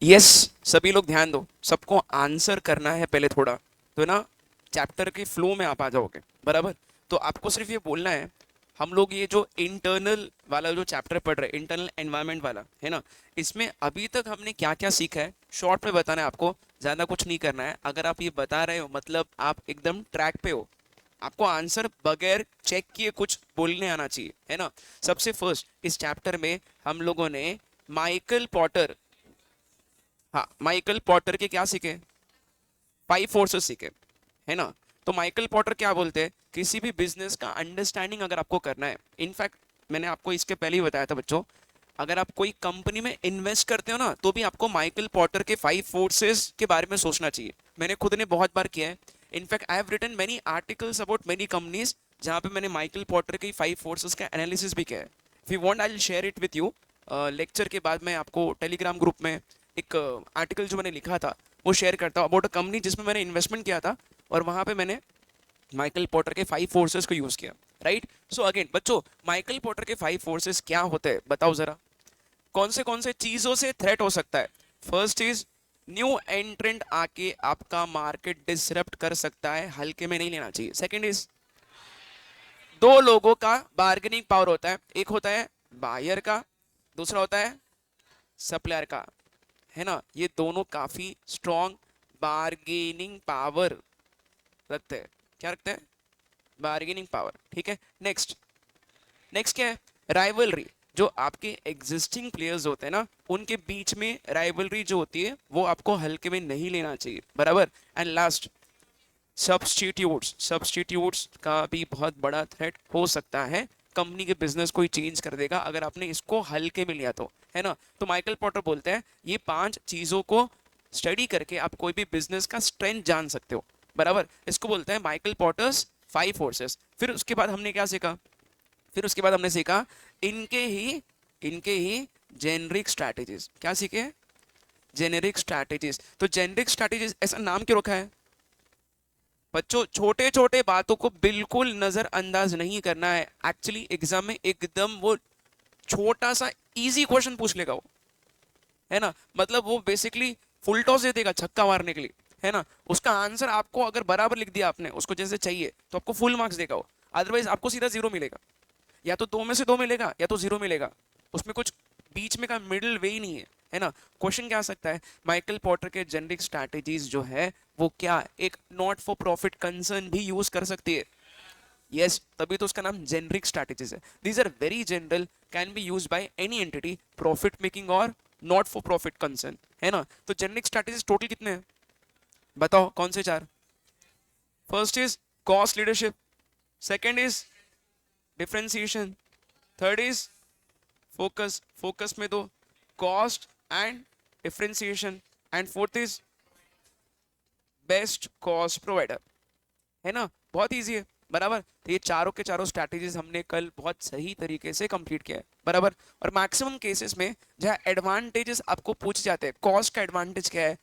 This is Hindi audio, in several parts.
यस, सभी लोग ध्यान दो, सबको आंसर करना है पहले थोड़ा, तो ना चैप्टर के फ्लो में आप आ जाओगे। बराबर। तो आपको सिर्फ ये बोलना है, हम लोग ये जो इंटरनल वाला जो चैप्टर पढ़ रहे हैं, इंटरनल एनवायरनमेंट वाला है ना, इसमें अभी तक हमने क्या क्या सीखा है शॉर्ट में बताना है आपको, ज़्यादा कुछ नहीं करना है। अगर आप ये बता रहे हो मतलब आप एकदम ट्रैक पे हो, आपको आंसर बगैर चेक किए कुछ बोलने आना चाहिए, है ना। सबसे फर्स्ट इस चैप्टर में हम लोगों ने माइकल पॉटर, हाँ माइकल पॉटर के क्या सीखे, 5 फोर्सेस सीखे, है ना। तो माइकल पॉटर क्या बोलते हैं, किसी भी बिजनेस का अंडरस्टैंडिंग अगर आपको करना है, इनफैक्ट मैंने आपको इसके पहले ही बताया था बच्चों, अगर आप कोई कंपनी में इन्वेस्ट करते हो ना, तो भी आपको माइकल पॉटर के 5 फोर्सेस के बारे में सोचना चाहिए। मैंने खुद ने बहुत बार किया है। In fact I have written many articles about many companies, जहाँ पे मैंने माइकल पॉटर के 5 फोर्सेस का एनालिसिस भी किया है। If you want I will share it with you. Lecture के बाद मैं आपको टेलीग्राम ग्रुप में एक आर्टिकल जो मैंने लिखा था वो शेयर करता हूँ अबाउट अ कंपनी जिसमें मैंने इन्वेस्टमेंट किया था, और वहाँ पे मैंने माइकल पॉटर के 5 फोर्सेस को यूज किया। राइट। सो अगेन बच्चों, माइकल पॉटर के 5 फोर्सेस क्या होते हैं बताओ जरा, कौन से चीजों से थ्रेट हो सकता है। फर्स्ट इज न्यू एंट्रेंट आके आपका मार्केट डिसरप्ट कर सकता है, हल्के में नहीं लेना चाहिए। सेकंड इज दो लोगों का बार्गेनिंग पावर होता है, एक होता है बायर का, दूसरा होता है सप्लायर का, है ना। ये दोनों काफी स्ट्रॉन्ग बार्गेनिंग पावर रखते हैं। क्या रखते हैं, बार्गेनिंग पावर, ठीक है। नेक्स्ट, नेक्स्ट क्या है, राइवलरी। जो आपके एग्जिस्टिंग प्लेयर्स होते हैं ना, उनके बीच में राइवलरी जो होती है वो आपको हल्के में नहीं लेना चाहिए। बराबर। एंड लास्ट, सब्स्टिट्यूट्स, सब्स्टिट्यूट्स का भी बहुत बड़ा थ्रेट हो सकता है, कंपनी के बिजनेस को ही चेंज कर देगा अगर आपने इसको हल्के में लिया तो, है ना। तो माइकल पॉटर बोलते हैं ये 5 चीजों को स्टडी करके आप कोई भी बिजनेस का स्ट्रेंथ जान सकते हो। बराबर। इसको बोलते हैं माइकल पॉटर्स 5 फोर्सेस। फिर उसके बाद हमने क्या सीखा, फिर उसके बाद हमने सीखा इनके ही जेनरिक स्ट्रैटेजीज। क्या सीखे, जेनेरिक स्ट्रैटेजीज। तो जेनरिक स्ट्रैटेजीज ऐसा नाम क्यों रखा है बच्चों, छोटे छोटे बातों को बिल्कुल नजरअंदाज नहीं करना है। एक्चुअली एग्जाम में एकदम वो छोटा सा इजी क्वेश्चन पूछ लेगा वो, है ना। मतलब वो बेसिकली फुल टॉस दे देगा छक्का मारने के लिए, है ना। उसका आंसर आपको अगर बराबर लिख दिया आपने उसको जैसे चाहिए तो आपको फुल मार्क्स देगा वो, अदरवाइज आपको सीधा जीरो मिलेगा। या तो दो में से दो मिलेगा या तो जीरो मिलेगा, उसमें कुछ बीच में का मिडिल वे ही नहीं है ना। क्वेश्चन क्या आ सकता है, माइकल पॉटर के जेनरिक स्ट्रैटेजीज जो है वो क्या एक नॉट फॉर प्रॉफिट कंसर्न भी यूज कर सकती है। यस, तभी तो उसका नाम जेनरिक स्ट्रैटेजीज है। These are very general, can be use by any entity, profit making और नॉट फॉर प्रॉफिट कंसर्न, है ना। तो जेनरिक स्ट्रैटेजीज टोटल कितने हैं बताओ, कौन से चार। First is cost leadership, second is differentiation, third is focus, focus में दो, cost and differentiation, and fourth is best cost provider, है ना। बहुत इजी है। बराबर। तो ये चारों के चारों स्ट्रैटेजीज हमने कल बहुत सही तरीके से कंप्लीट किया है। बराबर। और मैक्सिमम केसेस में जहाँ एडवांटेजेस आपको पूछ जाते हैं, कॉस्ट का एडवांटेज क्या है,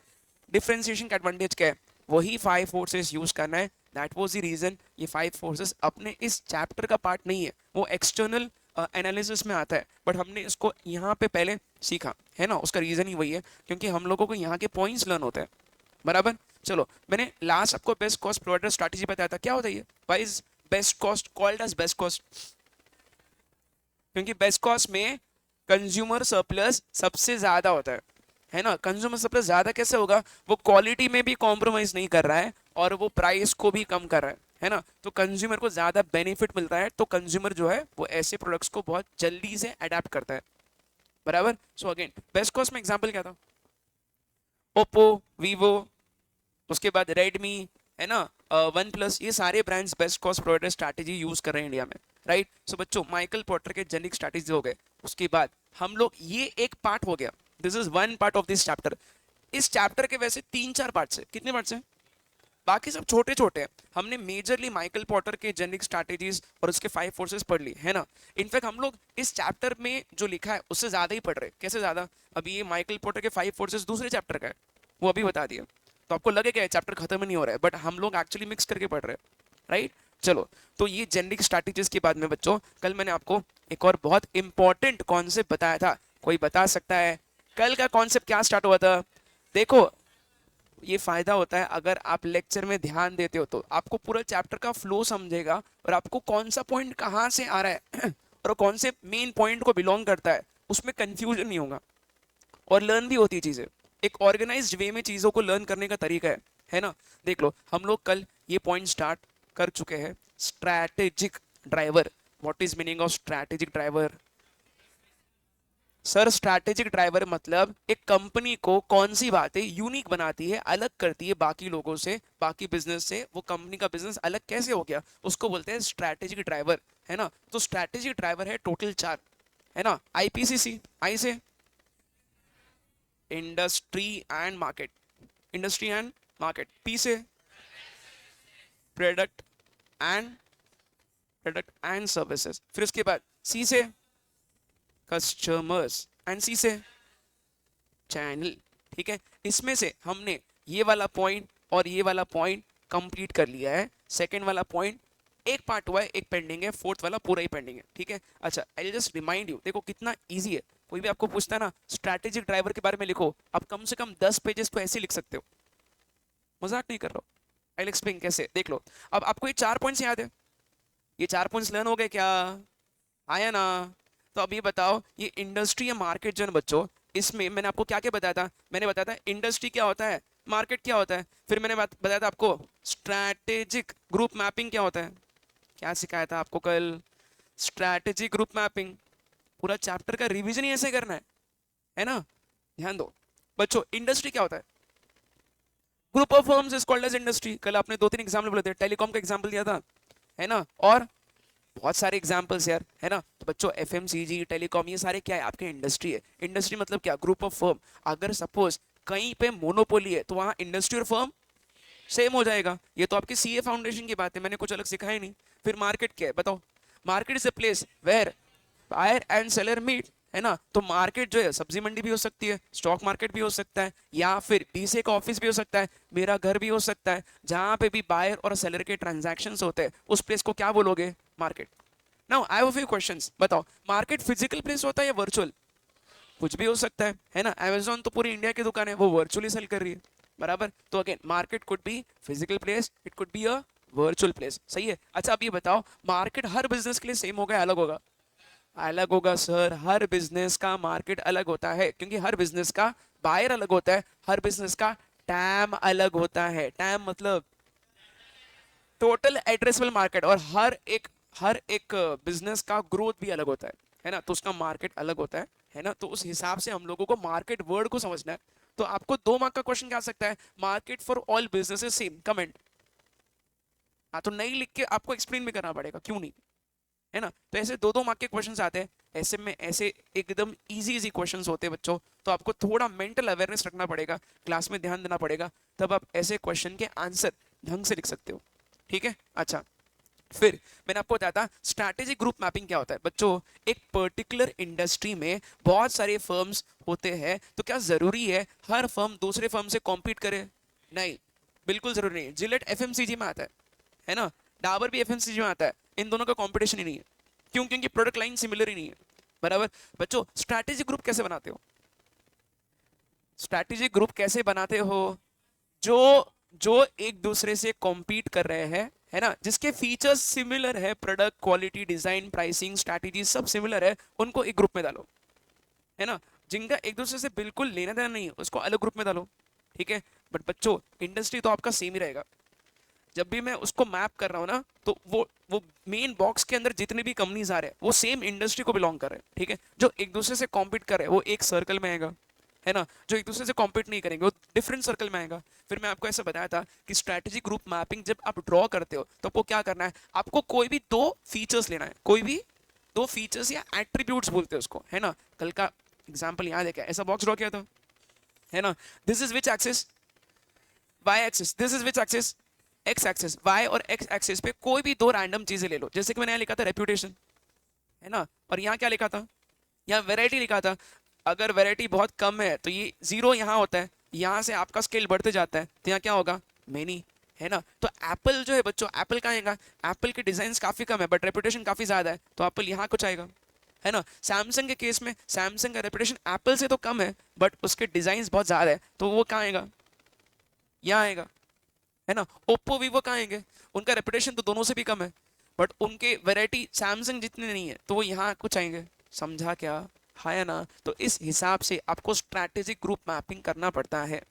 डिफरेंशिएशन का एडवांटेज क्या है, वही 5 फोर्सेस यूज करना है। दैट वाज द रीजन ये 5 फोर्सेस अपने इस चैप्टर का पार्ट नहीं है, वो एक्सटर्नल एनालिसिस में आता है, बट हमने इसको यहाँ पे पहले सीखा, है ना। उसका रीजन ही वही है क्योंकि हम लोगों को यहाँ के पॉइंट्स लर्न होते हैं। बराबर। चलो, मैंने लास्ट आपको बेस्ट कॉस्ट प्रोवाइडर स्ट्रैटेजी बताया था, क्या होता है ये, why is best cost called as best cost, क्योंकि बेस्ट कॉस्ट में कंज्यूमर सरप्लस सबसे ज्यादा होता है ना। कंज्यूमर सरप्लस ज्यादा कैसे होगा, वो क्वालिटी में भी कॉम्प्रोमाइज नहीं कर रहा है और वो प्राइस को भी कम कर रहा है ना। तो कंज्यूमर को ज्यादा बेनिफिट मिलता है, तो कंज्यूमर जो है वो ऐसे प्रोडक्ट्स को बहुत जल्दी से अडेप्ट करता है। बराबर। सो अगेन बेस्ट कॉस्ट में एग्जाम्पल क्या था, ओप्पो, वीवो, उसके बाद रेडमी, है ना, वन प्लस, ये सारे brands best cost provider strategy use कर रहे हैं इंडिया में। राइट। सो बच्चों, माइकल पॉटर के जेनिक स्ट्रैटेजी हो गए। उसके बाद हम लोग, ये एक पार्ट हो गया, this is one part of this chapter. इस चैप्टर के वैसे 3-4 पार्ट्स है, कितने पार्ट्स हैं, बाकी सब छोटे छोटे हैं। हमने मेजरली माइकल पॉटर के जेनिक स्ट्रैटेजीज और उसके 5 फोर्सेस पढ़ ली, है ना। इनफैक्ट हम लोग इस चैप्टर में जो लिखा है उससे ज्यादा ही पढ़ रहे हैं। कैसे ज्यादा, अभी ये माइकल पॉटर के 5 फोर्सेस दूसरे चैप्टर का है, वो अभी बता दिया। तो आपको लगेगा चैप्टर खत्म ही नहीं हो रहा है, बट हम लोग एक्चुअली मिक्स करके पढ़ रहे हैं। राइट। चलो, तो ये जेनरिक स्ट्रैटेजीज के बाद में बच्चों, कल मैंने आपको एक और बहुत इंपॉर्टेंट कॉन्सेप्ट बताया था, कोई बता सकता है कल का कॉन्सेप्ट क्या स्टार्ट हुआ था? देखो, ये फायदा होता है अगर आप लेक्चर में ध्यान देते हो, तो आपको पूरा चैप्टर का फ्लो समझेगा और आपको कौन सा पॉइंट कहाँ से आ रहा है और कौन से मेन पॉइंट को बिलोंग करता है, उसमें कंफ्यूजन नहीं होगा और लर्न भी होती है चीजें। एक ऑर्गेनाइज्ड वे में चीजों को लर्न करने का तरीका है ना। देख लो, हम लोग कल ये पॉइंट स्टार्ट कर चुके हैं, strategic driver. What is meaning of strategic driver? Sir, strategic driver मतलब एक कंपनी को कौन सी बातें यूनिक बनाती है, अलग करती है बाकी लोगों से, बाकी बिजनेस से। वो कंपनी का बिजनेस अलग कैसे हो गया, उसको बोलते हैं स्ट्रैटेजिक ड्राइवर, है ना। तो स्ट्रैटेजिक ड्राइवर है टोटल 4, है ना। आईपीसीसी, आई से industry and market, industry and market. P से product and, product and services. फिर उसके बाद सी से कस्टमर्स एंड सी से चैनल। ठीक है, इसमें से हमने ये वाला पॉइंट और ये वाला पॉइंट कंप्लीट कर लिया है। सेकंड वाला पॉइंट एक पार्ट हुआ है, एक पेंडिंग है, फोर्थ वाला पूरा ही पेंडिंग है। ठीक है, अच्छा, आई जस्ट रिमाइंड यू, देखो कितना इजी है। कोई भी आपको पूछता है ना स्ट्रैटेजिक ड्राइवर के बारे में लिखो, आप कम से कम 10 पेजेस तो ऐसे लिख सकते हो, मजाक नहीं कर रहा हूँ। आई एक्सप्लेन कैसे, देख लो। अब आपको ये 4 पॉइंट्स याद है, ये 4 पॉइंट्स लर्न हो गए क्या? आया ना? तो अब ये बताओ, ये इंडस्ट्री या मार्केट जो है ना बच्चों, इसमें मैंने आपको क्या क्या बताया था? मैंने बताया था इंडस्ट्री क्या होता है, मार्केट क्या होता है, फिर मैंने बताया था आपको स्ट्रैटेजिक ग्रुप मैपिंग क्या होता है। क्या सिखाया था आपको कल? Strategic group mapping. पूरा चैप्टर का रिवीजन ही ऐसे करना है ना। ध्यान दो बच्चों, इंडस्ट्री क्या होता है? Group of firms is called as industry. कल आपने 2-3 एग्जाम्पल बोले थे, टेलीकॉम का एग्जाम्पल दिया था, है ना, और बहुत सारे एग्जाम्पल्स यार, है ना। तो बच्चों एफएमसीजी, टेलीकॉम, ये सारे क्या है? आपके इंडस्ट्री है। इंडस्ट्री मतलब क्या? Group of firm. अगर सपोज कहीं पे मोनोपोली है तो वहां इंडस्ट्री और फर्म सेम हो जाएगा। ये तो आपकी सीए फाउंडेशन की बात है, मैंने कुछ अलग सिखाया ही नहीं। फिर मार्केट क्या है बताओ? Market is a place where buyer and seller meet, है ना। तो मार्केट जो है सब्जी मंडी भी हो सकती है, स्टॉक मार्केट भी हो सकता है, या फिर डीसी का ऑफिस भी हो सकता है, मेरा घर भी हो सकता है। जहां पे भी बायर और सेलर के ट्रांजैक्शंस होते हैं, उस प्लेस को क्या बोलोगे? Market. Now I have a few questions, बताओ मार्केट फिजिकल प्लेस होता है या वर्चुअल? कुछ भी हो सकता है ना। अमेजोन तो पूरी इंडिया की दुकान है, वो वर्चुअली सेल कर रही है, बराबर। तो again market could be physical place, it could be a virtual place, सही है। अच्छा, अब ये बताओ, मार्केट हर बिजनेस के लिए सेम होगा, अलग होगा? अलग होगा सर, हर बिजनेस का मार्केट अलग होता है, क्योंकि हर बिजनेस का बायर अलग होता है, हर बिजनेस का टैम अलग होता है। टैम मतलब टोटल एड्रेसेबल मार्केट। और हर एक बिजनेस का ग्रोथ भी अलग होता है ना। तो उसका मार्केट अलग होता है ना। तो उस हिसाब से हम लोगों को मार्केट वर्ड को समझना है। तो आपको 2 मार्क का क्वेश्चन क्या आ सकता है? Market for all businesses same, comment. हाँ, तो नहीं लिख के आपको एक्सप्लेन भी करना पड़ेगा, क्यों नहीं, है ना। तो ऐसे 2-2 मार्क के क्वेश्चंस आते हैं ऐसे में, ऐसे एकदम इजी इजी क्वेश्चंस होते हैं बच्चों। तो आपको थोड़ा मेंटल अवेयरनेस रखना पड़ेगा, क्लास में ध्यान देना पड़ेगा, तब आप ऐसे क्वेश्चन के आंसर ढंग से लिख सकते हो। ठीक है, अच्छा। फिर मैंने आपको बताया था स्ट्रैटेजिक ग्रुप मैपिंग क्या होता है बच्चों। एक पर्टिकुलर इंडस्ट्री में बहुत सारे फर्म्स होते हैं, तो क्या जरूरी है हर फर्म दूसरे फर्म से कॉम्पीट करे? नहीं, बिल्कुल जरूरी नहीं। जिलेट एफएमसीजी में आता है ना, डाबर भी एफएमसीजी में आता है, इन दोनों का कंपटीशन ही नहीं है। क्यों? क्योंकि प्रोडक्ट लाइन सिमिलर ही नहीं है, बराबर। बच्चों स्ट्रैटेजिक ग्रुप कैसे बनाते हो? स्ट्रैटेजिक ग्रुप कैसे बनाते हो? जो जो एक दूसरे से कॉम्पीट कर रहे हैं, है ना, जिसके फीचर्स सिमिलर है, product, quality, design, pricing, strategy सब सिमिलर है, उनको एक ग्रुप में डालो, है ना। जिनका एक दूसरे से बिल्कुल लेना देना नहीं है, उसको अलग ग्रुप में डालो। ठीक है, बट बच्चों इंडस्ट्री तो आपका सेम ही रहेगा। जब भी मैं उसको मैप कर रहा हूँ ना, तो वो मेन बॉक्स के अंदर जितने भी कंपनीज आ रहे हैं वो सेम इंडस्ट्री को बिलोंग कर रहे हैं। ठीक है, जो एक दूसरे से कॉम्पीट कर रहे हैं वो एक सर्कल में आएगा, है ना। जो एक दूसरे से कॉम्पीट नहीं करेंगे वो डिफरेंट सर्कल में आएगा। फिर मैं आपको ऐसा बताया था कि स्ट्रैटेजिक ग्रुप मैपिंग जब आप ड्रॉ करते हो तो आपको क्या करना है? आपको कोई भी 2 फीचर्स लेना है, कोई भी 2 फीचर्स या एट्रीब्यूट्स बोलते हैं उसको, है ना। कल का एग्जाम्पल याद है क्या? ऐसा बॉक्स ड्रॉ किया था, है ना। This is which axis? Y axis. This is which axis? X axis. Y और एक्स एक्सिस पे कोई भी 2 रैंडम चीजें ले लो, जैसे कि मैंने यहाँ लिखा था रेप्यूटेशन, है ना, और यहाँ क्या लिखा था? यहाँ वैरायटी लिखा था। अगर वैरायटी बहुत कम है तो ये 0 यहाँ होता है, यहाँ से आपका स्केल बढ़ते जाता है, तो यहाँ क्या होगा? मेनी, है ना। तो एप्पल जो है बच्चों, एप्पल का आएगा, एप्पल के डिजाइन काफी कम है बट रेपुटेशन काफी ज्यादा है, तो एप्पल यहाँ कुछ आएगा, है ना। सैमसंग के केस में सैमसंग का रेपुटेशन एप्पल से तो कम है, बट उसके डिजाइन बहुत ज्यादा है, तो वो कहाँ आएगा, यहाँ आएगा, है ना। ओप्पो वीवो कहाँ आएंगे, उनका रेपुटेशन तो दोनों से भी कम है, बट उनके वैरायटी सैमसंग जितने नहीं है, तो वो यहाँ कुछ आएंगे। समझा क्या, है ना। तो इस हिसाब से आपको स्ट्रैटेजिक ग्रुप मैपिंग करना पड़ता है,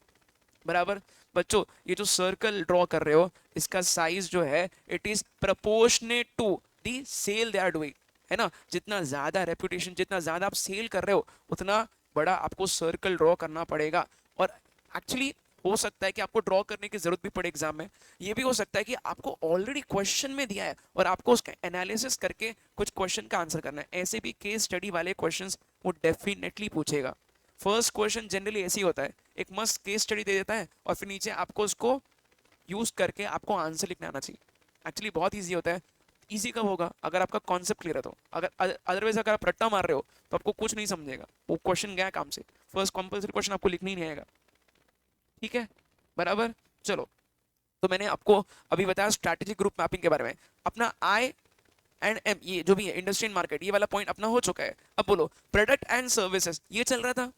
बराबर। बच्चों ये जो सर्कल ड्रॉ कर रहे हो, इसका साइज जो है it is proportionate to the sale they are doing, है ना। जितना ज्यादा रेपुटेशन, जितना ज्यादा आप सेल कर रहे हो, उतना बड़ा आपको सर्कल ड्रॉ करना पड़ेगा। और एक्चुअली हो सकता है कि आपको ड्रॉ करने की जरूरत भी पड़े एग्जाम में। ये भी हो सकता है कि आपको ऑलरेडी क्वेश्चन में दिया है और आपको उसका एनालिसिस करके कुछ क्वेश्चन का आंसर करना है। ऐसे भी केस स्टडी वाले क्वेश्चंस वो डेफिनेटली पूछेगा। फर्स्ट क्वेश्चन जनरली ऐसे ही होता है, एक मस्त केस स्टडी दे देता है और फिर नीचे आपको उसको यूज करके आपको आंसर लिखना आना चाहिए। एक्चुअली बहुत ईजी होता है। ईजी कब होगा, अगर आपका कॉन्सेप्ट क्लियर है तो। अगर अदरवाइज अगर आप रट्टा मार रहे हो तो आपको कुछ नहीं समझेगा, वो क्वेश्चन गया काम से। फर्स्ट कंपल्सरी क्वेश्चन आपको लिखना ही नहीं आएगा, ठीक है, बराबर। चलो, तो मैंने आपको अभी बताया स्ट्रैटेजिक ग्रुप मैपिंग के बारे में। अपना आई एंड एम, ये जो भी है इंडस्ट्री एंड मार्केट, ये वाला पॉइंट अपना हो चुका है। अब बोलो प्रोडक्ट एंड सर्विसेज, ये चल रहा था।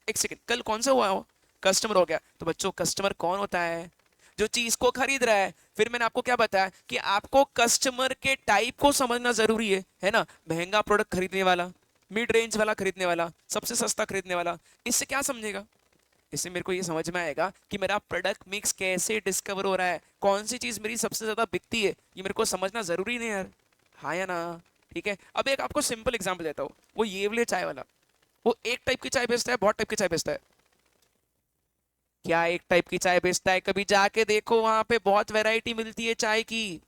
एक सेकंड, कल कौन सा हुआ हो, कस्टमर हो गया। तो बच्चों कस्टमर कौन होता है, जो चीज को खरीद रहा है। फिर मैंने आपको क्या बताया कि आपको कस्टमर के टाइप को समझना जरूरी है ना। महंगा प्रोडक्ट खरीदने वाला, मिड रेंज वाला खरीदने वाला, सबसे सस्ता खरीदने वाला, इससे क्या समझेगा, इससे मेरे को ये समझ में आएगा कि मेरा प्रोडक्ट मिक्स कैसे डिस्कवर हो रहा है, कौन सी चीज मेरी सबसे ज्यादा बिकती है, ये मेरे को समझना जरूरी नहीं यार, हाँ या ना। ठीक है, अब एक आपको सिंपल एग्जांपल देता हूँ। वो ये वाले चाय वाला, वो एक टाइप की चाय बेचता है, बहुत टाइप की चाय बेचता है। क्या एक टाइप की चाय बेचता है, कभी जाके देखो, वहां पे बहुत वैरायटी मिलती है चाय की,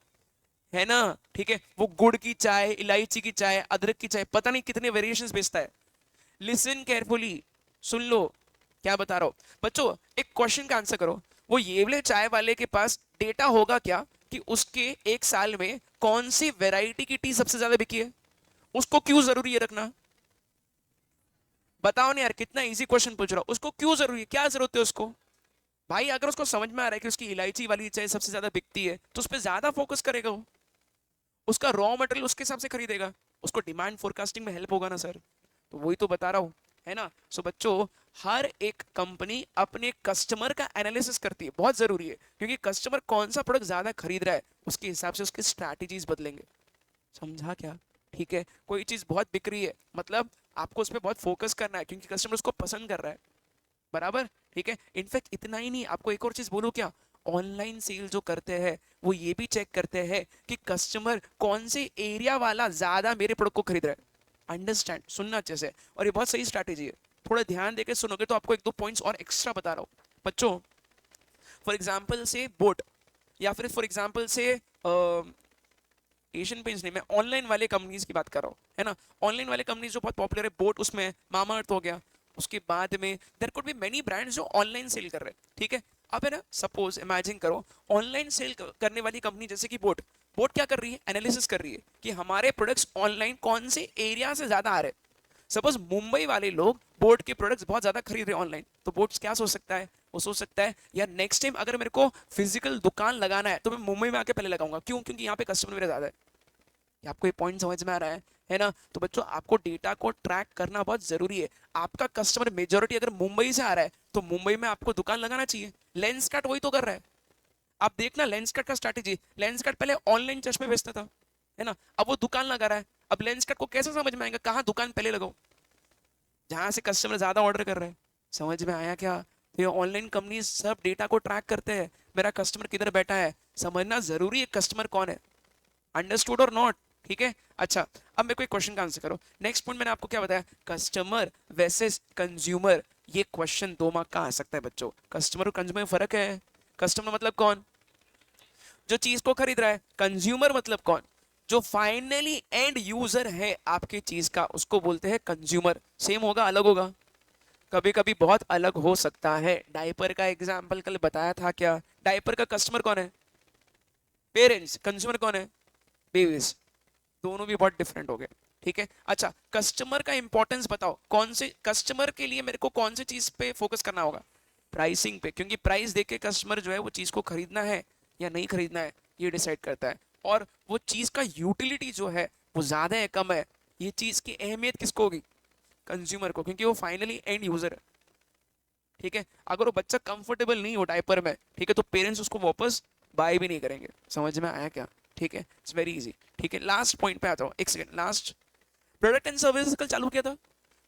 है ना। ठीक है, वो गुड़ की चाय, इलायची की चाय, अदरक की चाय, पता नहीं कितने वेरिएशंस बेचता है। लिसन केयरफुली, सुन लो क्या बता रहा हूं। बच्चों एक क्वेश्चन का आंसर करो। वो ये वाले चाय वाले के पास डेटा होगा क्या कि उसके एक साल में कौन सी वैरायटी की टी सबसे ज्यादा बिकी है, उसको क्यों जरूरी है रखना, बताओ ना यार, कितना इजी क्वेश्चन पूछ रहा हूं। उसको क्यों जरूरी है, क्या जरूरत है उसको। भाई अगर उसको समझ में आ रहा है कि उसकी इलायची वाली चाय सबसे ज्यादा बिकती है, तो उस पर ज्यादा फोकस करेगा वो, उसका रॉ मटेरियल उसके हिसाब से खरीदेगा, उसको डिमांड फोरकास्टिंग में हेल्प होगा ना सर। तो वही तो बता रहा हूँ, है ना। सो बच्चों हर एक कंपनी अपने कस्टमर का एनालिसिस करती है, बहुत जरूरी है, क्योंकि कस्टमर कौन सा प्रोडक्ट ज्यादा खरीद रहा है उसके हिसाब से उसकी स्ट्रैटेजीज बदलेंगे। समझा क्या, ठीक है। कोई चीज बहुत बिक रही है, मतलब आपको उस पर बहुत फोकस करना है, क्योंकि कस्टमर उसको पसंद कर रहा है, बराबर। ठीक है, इनफैक्ट इतना ही नहीं, आपको एक और चीज बोलूं क्या, ऑनलाइन सेल जो करते हैं वो ये भी चेक करते हैं कि कस्टमर कौन से एरिया वाला ज्यादा मेरे प्रोडक्ट को खरीद रहा है। अंडरस्टैंड, सुनना अच्छे से, और ये बहुत सही स्ट्रैटेजी है। थोड़ा ध्यान देके सुनोगे तो आपको एक दो पॉइंट्स और एक्स्ट्रा बता रहा हूँ बच्चों। फॉर एग्जाम्पल से बोट, या फिर फॉर एग्जाम्पल से एशियन पेंट्स नहीं, मैं ऑनलाइन वाले कंपनीज की बात कर रहा हूँ, है ना। ऑनलाइन वाले कंपनीज जो बहुत पॉपुलर है, बोट उसमें मामा अर्थ हो गया। उसके बाद में there could be many brands जो ऑनलाइन सेल कर रहे हैं, ठीक है। अब है ना, सपोज इमेजिन करो ऑनलाइन सेल करने वाली कंपनी जैसे कि बोट, बोट क्या कर रही है, एनालिसिस कर रही है कि हमारे प्रोडक्ट्स ऑनलाइन कौन से एरिया से ज्यादा आ रहे हैं। सपोज मुंबई वाले लोग बोट के प्रोडक्ट्स बहुत ज्यादा खरीद रहे हैं ऑनलाइन, तो बोट क्या सोच सकता है, वो सोच सकता है यार नेक्स्ट टाइम अगर मेरे को फिजिकल दुकान लगाना है तो मैं मुंबई में आके पहले लगाऊंगा, क्यों, क्योंकि यहाँ पे कस्टमर मेरे ज्यादा है। ये आपको ये पॉइंट समझ में आ रहा है ना। तो बच्चों आपको डेटा को ट्रैक करना बहुत जरूरी है। आपका कस्टमर मेजोरिटी अगर मुंबई से आ रहा है तो मुंबई में आपको दुकान लगाना चाहिए। लेंस कार्ट वही तो कर रहा है। आप देखना लेंस कार्ट का स्ट्रैटेजी, लेंस कार्ट पहले ऑनलाइन चश्मे बेचता था, है ना, अब वो दुकान लगा रहा है। अब लेंस कार्ट को कैसे समझ में आएगा कहाँ दुकान पहले लगाओ, जहां से कस्टमर ज्यादा ऑर्डर कर रहे हैं। समझ में आया क्या। तो ये ऑनलाइन कंपनी सब डेटा को ट्रैक करते हैं, मेरा कस्टमर किधर बैठा है, समझना जरूरी है कस्टमर कौन है। अंडरस्टूड और नॉट, ठीक है। अच्छा, अब मेरे को एक क्वेश्चन का आंसर करो। नेक्स्ट पॉइंट मैंने आपको क्या बताया, कस्टमर वर्सेस कंज्यूमर। ये क्वेश्चन 2 मार्क का आ सकता है बच्चों। कस्टमर और कंज्यूमर में फर्क है। कस्टमर मतलब कौन, जो चीज को खरीद रहा है। कंज्यूमर मतलब कौन, जो फाइनली एंड यूजर है आपकी चीज का, उसको बोलते हैं कंज्यूमर। सेम होगा अलग होगा, कभी कभी बहुत अलग हो सकता है। डायपर का एग्जाम्पल कल बताया था क्या, डायपर का कस्टमर कौन है, पेरेंट्स, कंज्यूमर कौन है, बेबीज। दोनों भी बहुत डिफरेंट हो गए, ठीक है। अच्छा, कस्टमर का इंपॉर्टेंस बताओ, कौन से कस्टमर के लिए मेरे को कौन सी चीज पे फोकस करना होगा, प्राइसिंग पे, क्योंकि प्राइस देख के कस्टमर जो है वो चीज को खरीदना है या नहीं खरीदना है ये डिसाइड करता है। और वो चीज का यूटिलिटी जो है वो ज्यादा है कम है, ये चीज की अहमियत किसको होगी? कंज्यूमर को, क्योंकि वो फाइनली एंड यूजर है। ठीक है, अगर वो बच्चा कंफर्टेबल नहीं हो डायपर में, ठीक है, तो पेरेंट्स उसको वापस बाय भी नहीं करेंगे। समझ में आया क्या? ठीक है, इट्स वेरी इजी। ठीक है, लास्ट पॉइंट पे आता हूँ, एक second, last. Product and service कल चालू किया था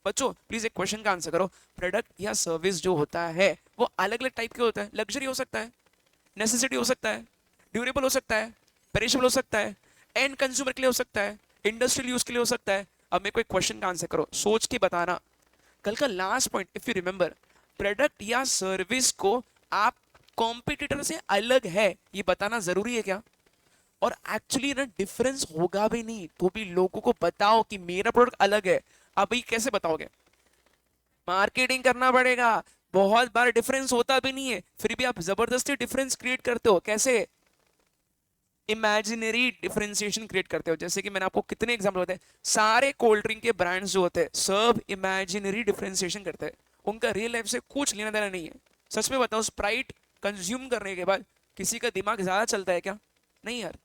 बच्चों, प्लीज एक क्वेश्चन का आंसर करो। प्रोडक्ट या सर्विस जो होता है वो अलग अलग टाइप के होता है। लग्जरी हो सकता है, नेसेसिटी हो सकता है, ड्यूरेबल हो सकता है, पेरिशेबल हो सकता है, एंड कंज्यूमर के लिए हो सकता है, इंडस्ट्रियल यूज के लिए हो सकता है। अब मेरे को एक क्वेश्चन का आंसर करो, सोच के बताना। कल का last point, if you remember, product या सर्विस को आप कॉम्पिटिटर से अलग है ये बताना जरूरी है क्या? और एक्चुअली ना डिफरेंस होगा भी नहीं तो भी लोगों को बताओ कि मेरा प्रोडक्ट अलग है। अब ये कैसे बताओगे? मार्केटिंग करना पड़ेगा। बहुत बार डिफरेंस होता भी नहीं है, फिर भी आप जबरदस्ती डिफरेंस क्रिएट करते हो। कैसे? इमेजिनरी डिफरेंशिएशन क्रिएट करते हो। जैसे कि मैंने आपको कितने एग्जांपल बताए, सारे कोल्ड ड्रिंक के ब्रांड्स जो होते हैं सब इमेजिनरी डिफरेंशिएशन करते हैं, उनका रियल लाइफ से कुछ लेना देना नहीं है। सच में बताओ, स्प्राइट कंज्यूम करने के बाद किसी का दिमाग ज्यादा चलता है क्या? नहीं यार।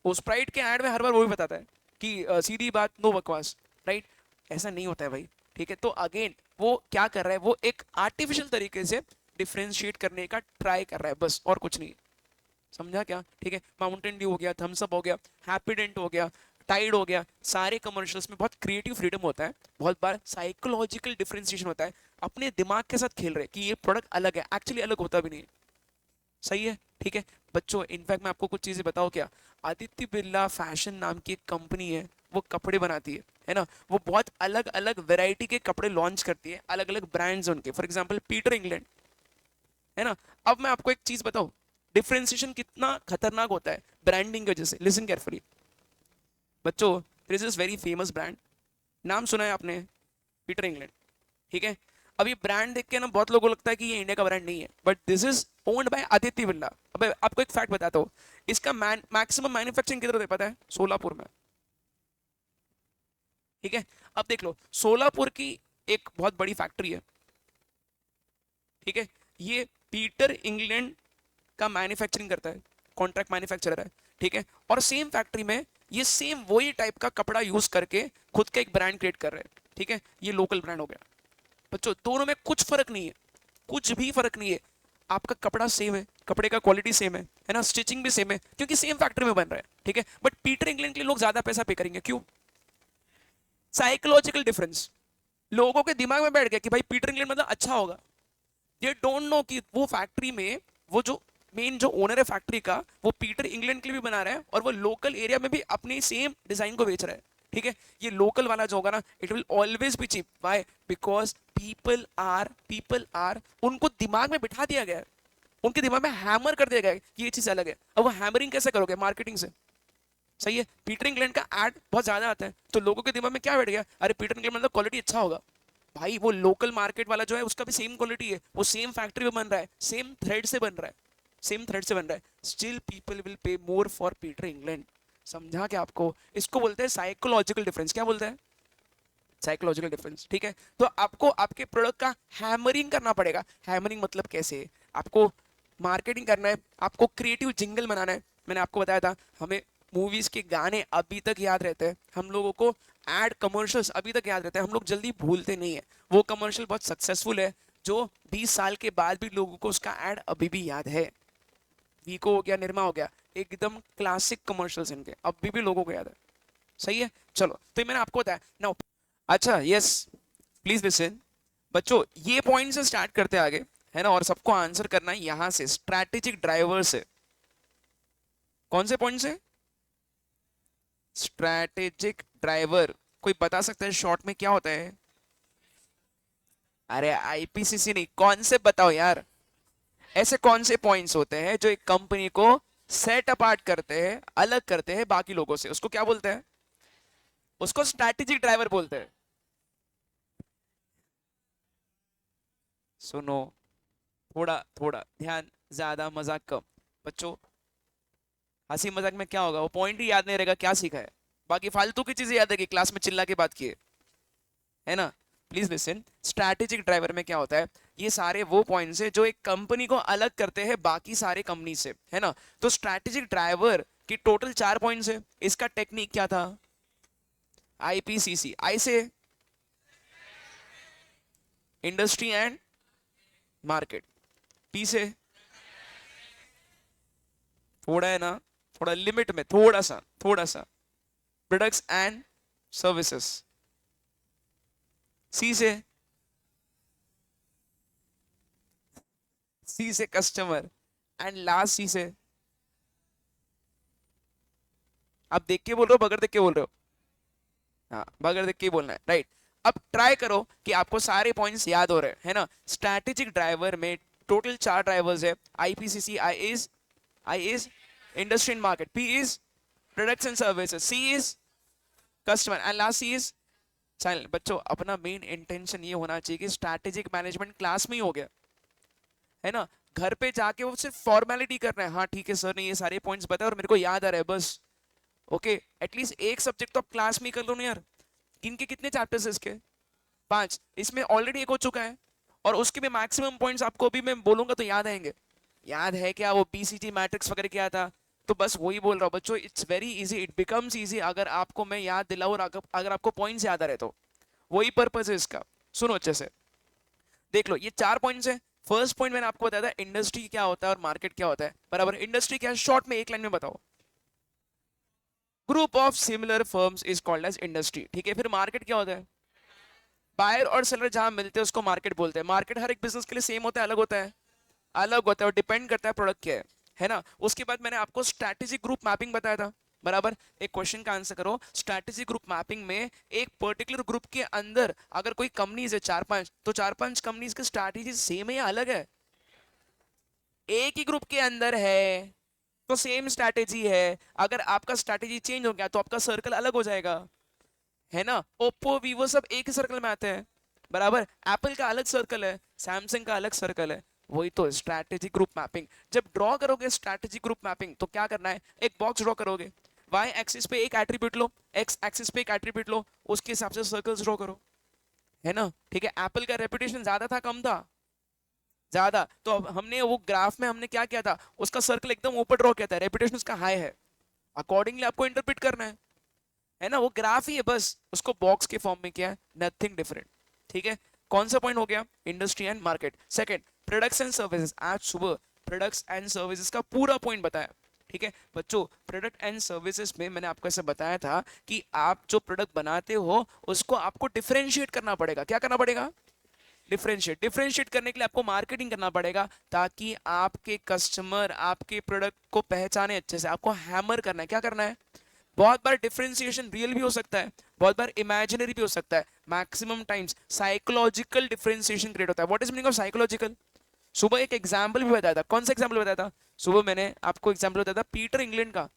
वो स्प्राइट के ऐड में हर बार वो भी बताता है कि सीधी बात, नो बकवास, राइट? ऐसा नहीं होता है भाई। ठीक है, तो अगेन वो क्या कर रहा है, वो एक आर्टिफिशियल तरीके से डिफरेंशिएट करने का ट्राई कर रहा है, बस और कुछ नहीं। समझा क्या? ठीक है, माउंटेन ड्यू हो गया, थम्स अप हो गया, हैप्पीडेंट हो गया, टाइड हो गया, सारे कमर्शियल्स में बहुत क्रिएटिव फ्रीडम होता है, बहुत बार साइकोलॉजिकल डिफरेंशिएशन होता है। अपने दिमाग के साथ खेल रहे कि ये प्रोडक्ट अलग है, एक्चुअली अलग होता भी नहीं है। सही है? ठीक है बच्चों, इनफैक्ट मैं आपको कुछ चीजें बताऊं क्या। आदित्य बिरला फैशन नाम की एक कंपनी है, वो कपड़े बनाती है ना। वो बहुत अलग अलग वैरायटी के कपड़े लॉन्च करती है, अलग अलग ब्रांड्स उनके। फॉर एग्जांपल पीटर इंग्लैंड, है ना। अब मैं आपको एक चीज बताऊं, डिफरेंशिएशन कितना खतरनाक होता है ब्रांडिंग की वजह से। लिसन केयरफुली बच्चों, this is very famous brand, नाम सुना है आपने, पीटर इंग्लैंड। ठीक है, अब ये ब्रांड देख के ना बहुत लोगों को लगता है कि ये इंडिया का ब्रांड नहीं है, but this is owned by Aditya Birla. अब आपको एक फैक्ट बताता हूँ, इसका मैक्सिमम मैन्युफैक्चरिंग किधर होता है पता है? सोलापुर में। ठीक है, अब देख लो, सोलापुर की एक बहुत बड़ी फैक्ट्री है। ठीक है, ये पीटर इंग्लैंड का मैन्युफैक्चरिंग करता है, कॉन्ट्रैक्ट मैन्युफैक्चरर है। ठीक है, और सेम फैक्ट्री में ये सेम वही टाइप का कपड़ा यूज करके खुद का एक ब्रांड क्रिएट कर रहे हैं। ठीक है, ये लोकल ब्रांड हो गया। बच्चों दोनों में कुछ फर्क नहीं है, कुछ भी फर्क नहीं है। आपका कपड़ा सेम है, कपड़े का क्वालिटी सेम है ना, स्टिचिंग भी सेम है, क्योंकि सेम फैक्ट्री में बन रहा है। ठीक है, बट पीटर इंग्लैंड के लिए लोग ज्यादा पैसा पे करेंगे, क्यों? Psychological difference. लोगों के दिमाग में बैठ गया कि भाई पीटर इंग्लैंड मतलब अच्छा होगा। ये डोंट नो कि वो फैक्ट्री में वो जो मेन जो ओनर है फैक्ट्री का, वो पीटर इंग्लैंड के लिए भी बना रहा है और वो लोकल एरिया में भी अपनी सेम डिजाइन को बेच रहा है। ठीक है, ये लोकल वाला जो होगा ना, it will always be cheap. Why? Because people are उनको दिमाग में बिठा दिया गया है, उनके दिमाग में हैमर कर दिया गया है कि ये चीज अलग है। अब वो हैमरिंग कैसे करोगे? मार्केटिंग से। सही है, पीटर इंग्लैंड का एड बहुत ज्यादा आता है तो लोगों के दिमाग में क्या बैठ गया, अरे पीटर इंग्लैंड मतलब क्वालिटी अच्छा होगा। भाई वो लोकल मार्केट वाला जो है उसका भी सेम क्वालिटी है, वो सेम फैक्ट्री में बन रहा है, सेम थ्रेड से बन रहा है, सेम थ्रेड से बन रहा है, still people will pay more for Peter England. समझा क्या आपको? इसको बोलते हैं साइकोलॉजिकल डिफरेंस। क्या बोलते हैं? Psychological difference. ठीक है, तो आपको आपके प्रोडक्ट का हैमरिंग करना पड़ेगा। हैमरिंग मतलब कैसे? आपको मार्केटिंग करना है, आपको क्रिएटिव जिंगल बनाना है। मैंने आपको बताया था, हमें मूवीज के गाने अभी तक याद रहते हैं, हम लोगों को एड कमर्शियल्स अभी तक याद रहते हैं, हम लोग जल्दी भूलते नहीं है। वो कमर्शियल बहुत सक्सेसफुल है जो 20 साल के बाद भी लोगों को उसका एड अभी भी याद है। वीको हो गया, निरमा हो गया, एकदम क्लासिक कमर्शियल्स इनके अभी भी लोगों को याद है। सही है, चलो तो ये मैंने आपको बताया ना। अच्छा, यस, प्लीज लिसन बच्चों, ये पॉइंट से स्टार्ट करते आगे, है ना, और सबको आंसर करना है यहां से, स्ट्रैटेजिक ड्राइवर से। कौन से पॉइंट से? Strategic driver. कोई बता सकता है शॉर्ट में क्या होता है? अरे आईपीसीसी नहीं, कॉन्सेप्ट बताओ यार। ऐसे कौन से पॉइंट्स होते हैं जो एक कंपनी को सेट अपार्ट करते हैं, अलग करते हैं बाकी लोगों से, उसको क्या बोलते हैं? उसको स्ट्रैटेजिक ड्राइवर बोलते हैं। सुनो, थोड़ा थोड़ा ध्यान, ज्यादा मजाक कम। बच्चों, हंसी मजाक में क्या होगा, वो पॉइंट ही याद नहीं रहेगा क्या सीखा है, बाकी फालतू की चीजें याद है कि क्लास में चिल्ला के बात किए, है ना। प्लीज लिसन, स्ट्रैटेजिक ड्राइवर में क्या होता है, ये सारे वो पॉइंट्स है जो एक कंपनी को अलग करते हैं बाकी सारे कंपनी से, है ना। तो स्ट्रैटेजिक ड्राइवर की टोटल 4 पॉइंट्स है। इसका टेक्निक क्या था? आईपीसीसी, आई से इंडस्ट्री एंड मार्केट, पी से थोड़ा है ना, थोड़ा लिमिट में, थोड़ा सा प्रोडक्ट्स एंड सर्विसेज, सी से, सी से कस्टमर, एंड लास्ट सी से, आप देख के बोल रहे हो बगैर देख के बोल रहे हो? हाँ, बगैर देख के ही बोलना है, राइट। अब ट्राई करो कि आपको सारे पॉइंट्स याद हो रहे हैं, है ना। स्ट्रैटेजिक ड्राइवर में टोटल 4 ड्राइवर्स है। IPCC, I is industry and market, P is products and services, C is customer and last C is channel. बच्चों अपना मेन इंटेंशन ये होना चाहिए कि स्ट्रैटेजिक मैनेजमेंट क्लास में ही हो गया, है ना। घर पे जाके वो सिर्फ फॉर्मेलिटी कर रहे हैं, हाँ ठीक है सर ने ये सारे पॉइंट्स बताए और मेरे को याद आ रहा है बस। ओके, एटलीस्ट एक सब्जेक्ट तो आप क्लास में ही कर लो ना यार। किनके कितने चैप्टर्स है इसके? 5, इसमें ऑलरेडी एक हो चुका है और उसके भी मैक्सिमम पॉइंट्स आपको अभी मैं बोलूंगा तो याद आएंगे। याद है क्या वो बीसीजी मैट्रिक्स वगैरह क्या था? तो बस वही बोल रहा हूँ बच्चों, it's very easy, it becomes easy अगर आपको मैं याद दिलाऊं और अगर आपको पॉइंट्स याद आ रहे तो। वही पर्पज है इसका। सुनो अच्छे से, देख लो ये 4 पॉइंट्स है। फर्स्ट पॉइंट मैंने आपको बताया था इंडस्ट्री क्या होता है और मार्केट क्या होता है, बराबर। इंडस्ट्री क्या है, शॉर्ट में एक लाइन में बताओ। Group of similar firms is called as industry, ठीक है। फिर मार्केट क्या होता है? बायर और सेलर जहां मिलते हैं उसको मार्केट बोलते हैं। मार्केट हर एक बिजनेस के लिए सेम होता है, अलग होता है? अलग होता है, और डिपेंड करता है प्रोडक्ट क्या है ना। उसके बाद मैंने आपको स्ट्रैटेजिक ग्रुप मैपिंग बताया था, बराबर। एक क्वेश्चन का आंसर करो। स्ट्रैटेजिक ग्रुप मैपिंग में एक पर्टिकुलर ग्रुप के अंदर अगर कोई कंपनीज है 4-5, तो 4-5 कंपनीज की स्ट्रैटेजी सेम है या अलग है? एक ही ग्रुप के अंदर है तो सेम स्ट्रैटेजी है। अगर आपका स्ट्रैटेजी चेंज हो गया तो आपका सर्कल अलग हो जाएगा, है ना। ओप्पो वीवो सब एक ही सर्कल में आते हैं, बराबर। एप्पल का अलग सर्कल है, सैमसंग का अलग सर्कल है। वही तो स्ट्रैटेजी ग्रुप मैपिंग। जब ड्रॉ करोगे स्ट्रैटेजी ग्रुप मैपिंग तो क्या करना है, एक बॉक्स ड्रॉ करोगे, वाई एक्सिस पे एक एट्रीब्यूट लो, एक्स एक्सिस पे एक एट्रीब्यूट लो, उसके हिसाब से सर्कल्स ड्रॉ करो, है ना। ठीक है, एप्पल का रेपुटेशन ज्यादा था कम था? ज्यादा। तो अब हमने वो ग्राफ में हमने क्या किया था, उसका सर्कल एकदम ऊपर ड्रॉ किया था, रेपुटेशन उसका हाई है, अकॉर्डिंगली आपको इंटरप्रेट करना है ना। वो ग्राफ ही है, बस उसको बॉक्स के फॉर्म में किया है, नथिंग डिफरेंट। ठीक है, कौन सा पॉइंट हो गया? Industry and market. Second, products and services. आज सुबह प्रोडक्ट्स एंड सर्विसेज का पूरा पॉइंट बताया, ठीक है बच्चों। प्रोडक्ट एंड सर्विसेज में मैंने आपको ऐसे बताया था कि आप जो प्रोडक्ट बनाते हो उसको आपको डिफरेंशिएट करना पड़ेगा। क्या करना पड़ेगा? डिफरेंशिएट करने के लिए आपको मार्केटिंग करना पड़ेगा, ताकि आपके कस्टमर आपके प्रोडक्ट को पहचाने अच्छे से। आपको हैमर करना है, क्या करना है? बहुत बार डिफरेंशिएशन रियल भी हो सकता है, बहुत बार इमेजिनरी भी हो सकता है, maximum times psychological differentiation create होता है। What is meaning of psychological? सुबह एक एग्जांपल भी बताया था। कौन सा एग्जांपल बताया था? सुबह मैंने आपको एग्जांपल बताया था पीटर इंग्लैंड का,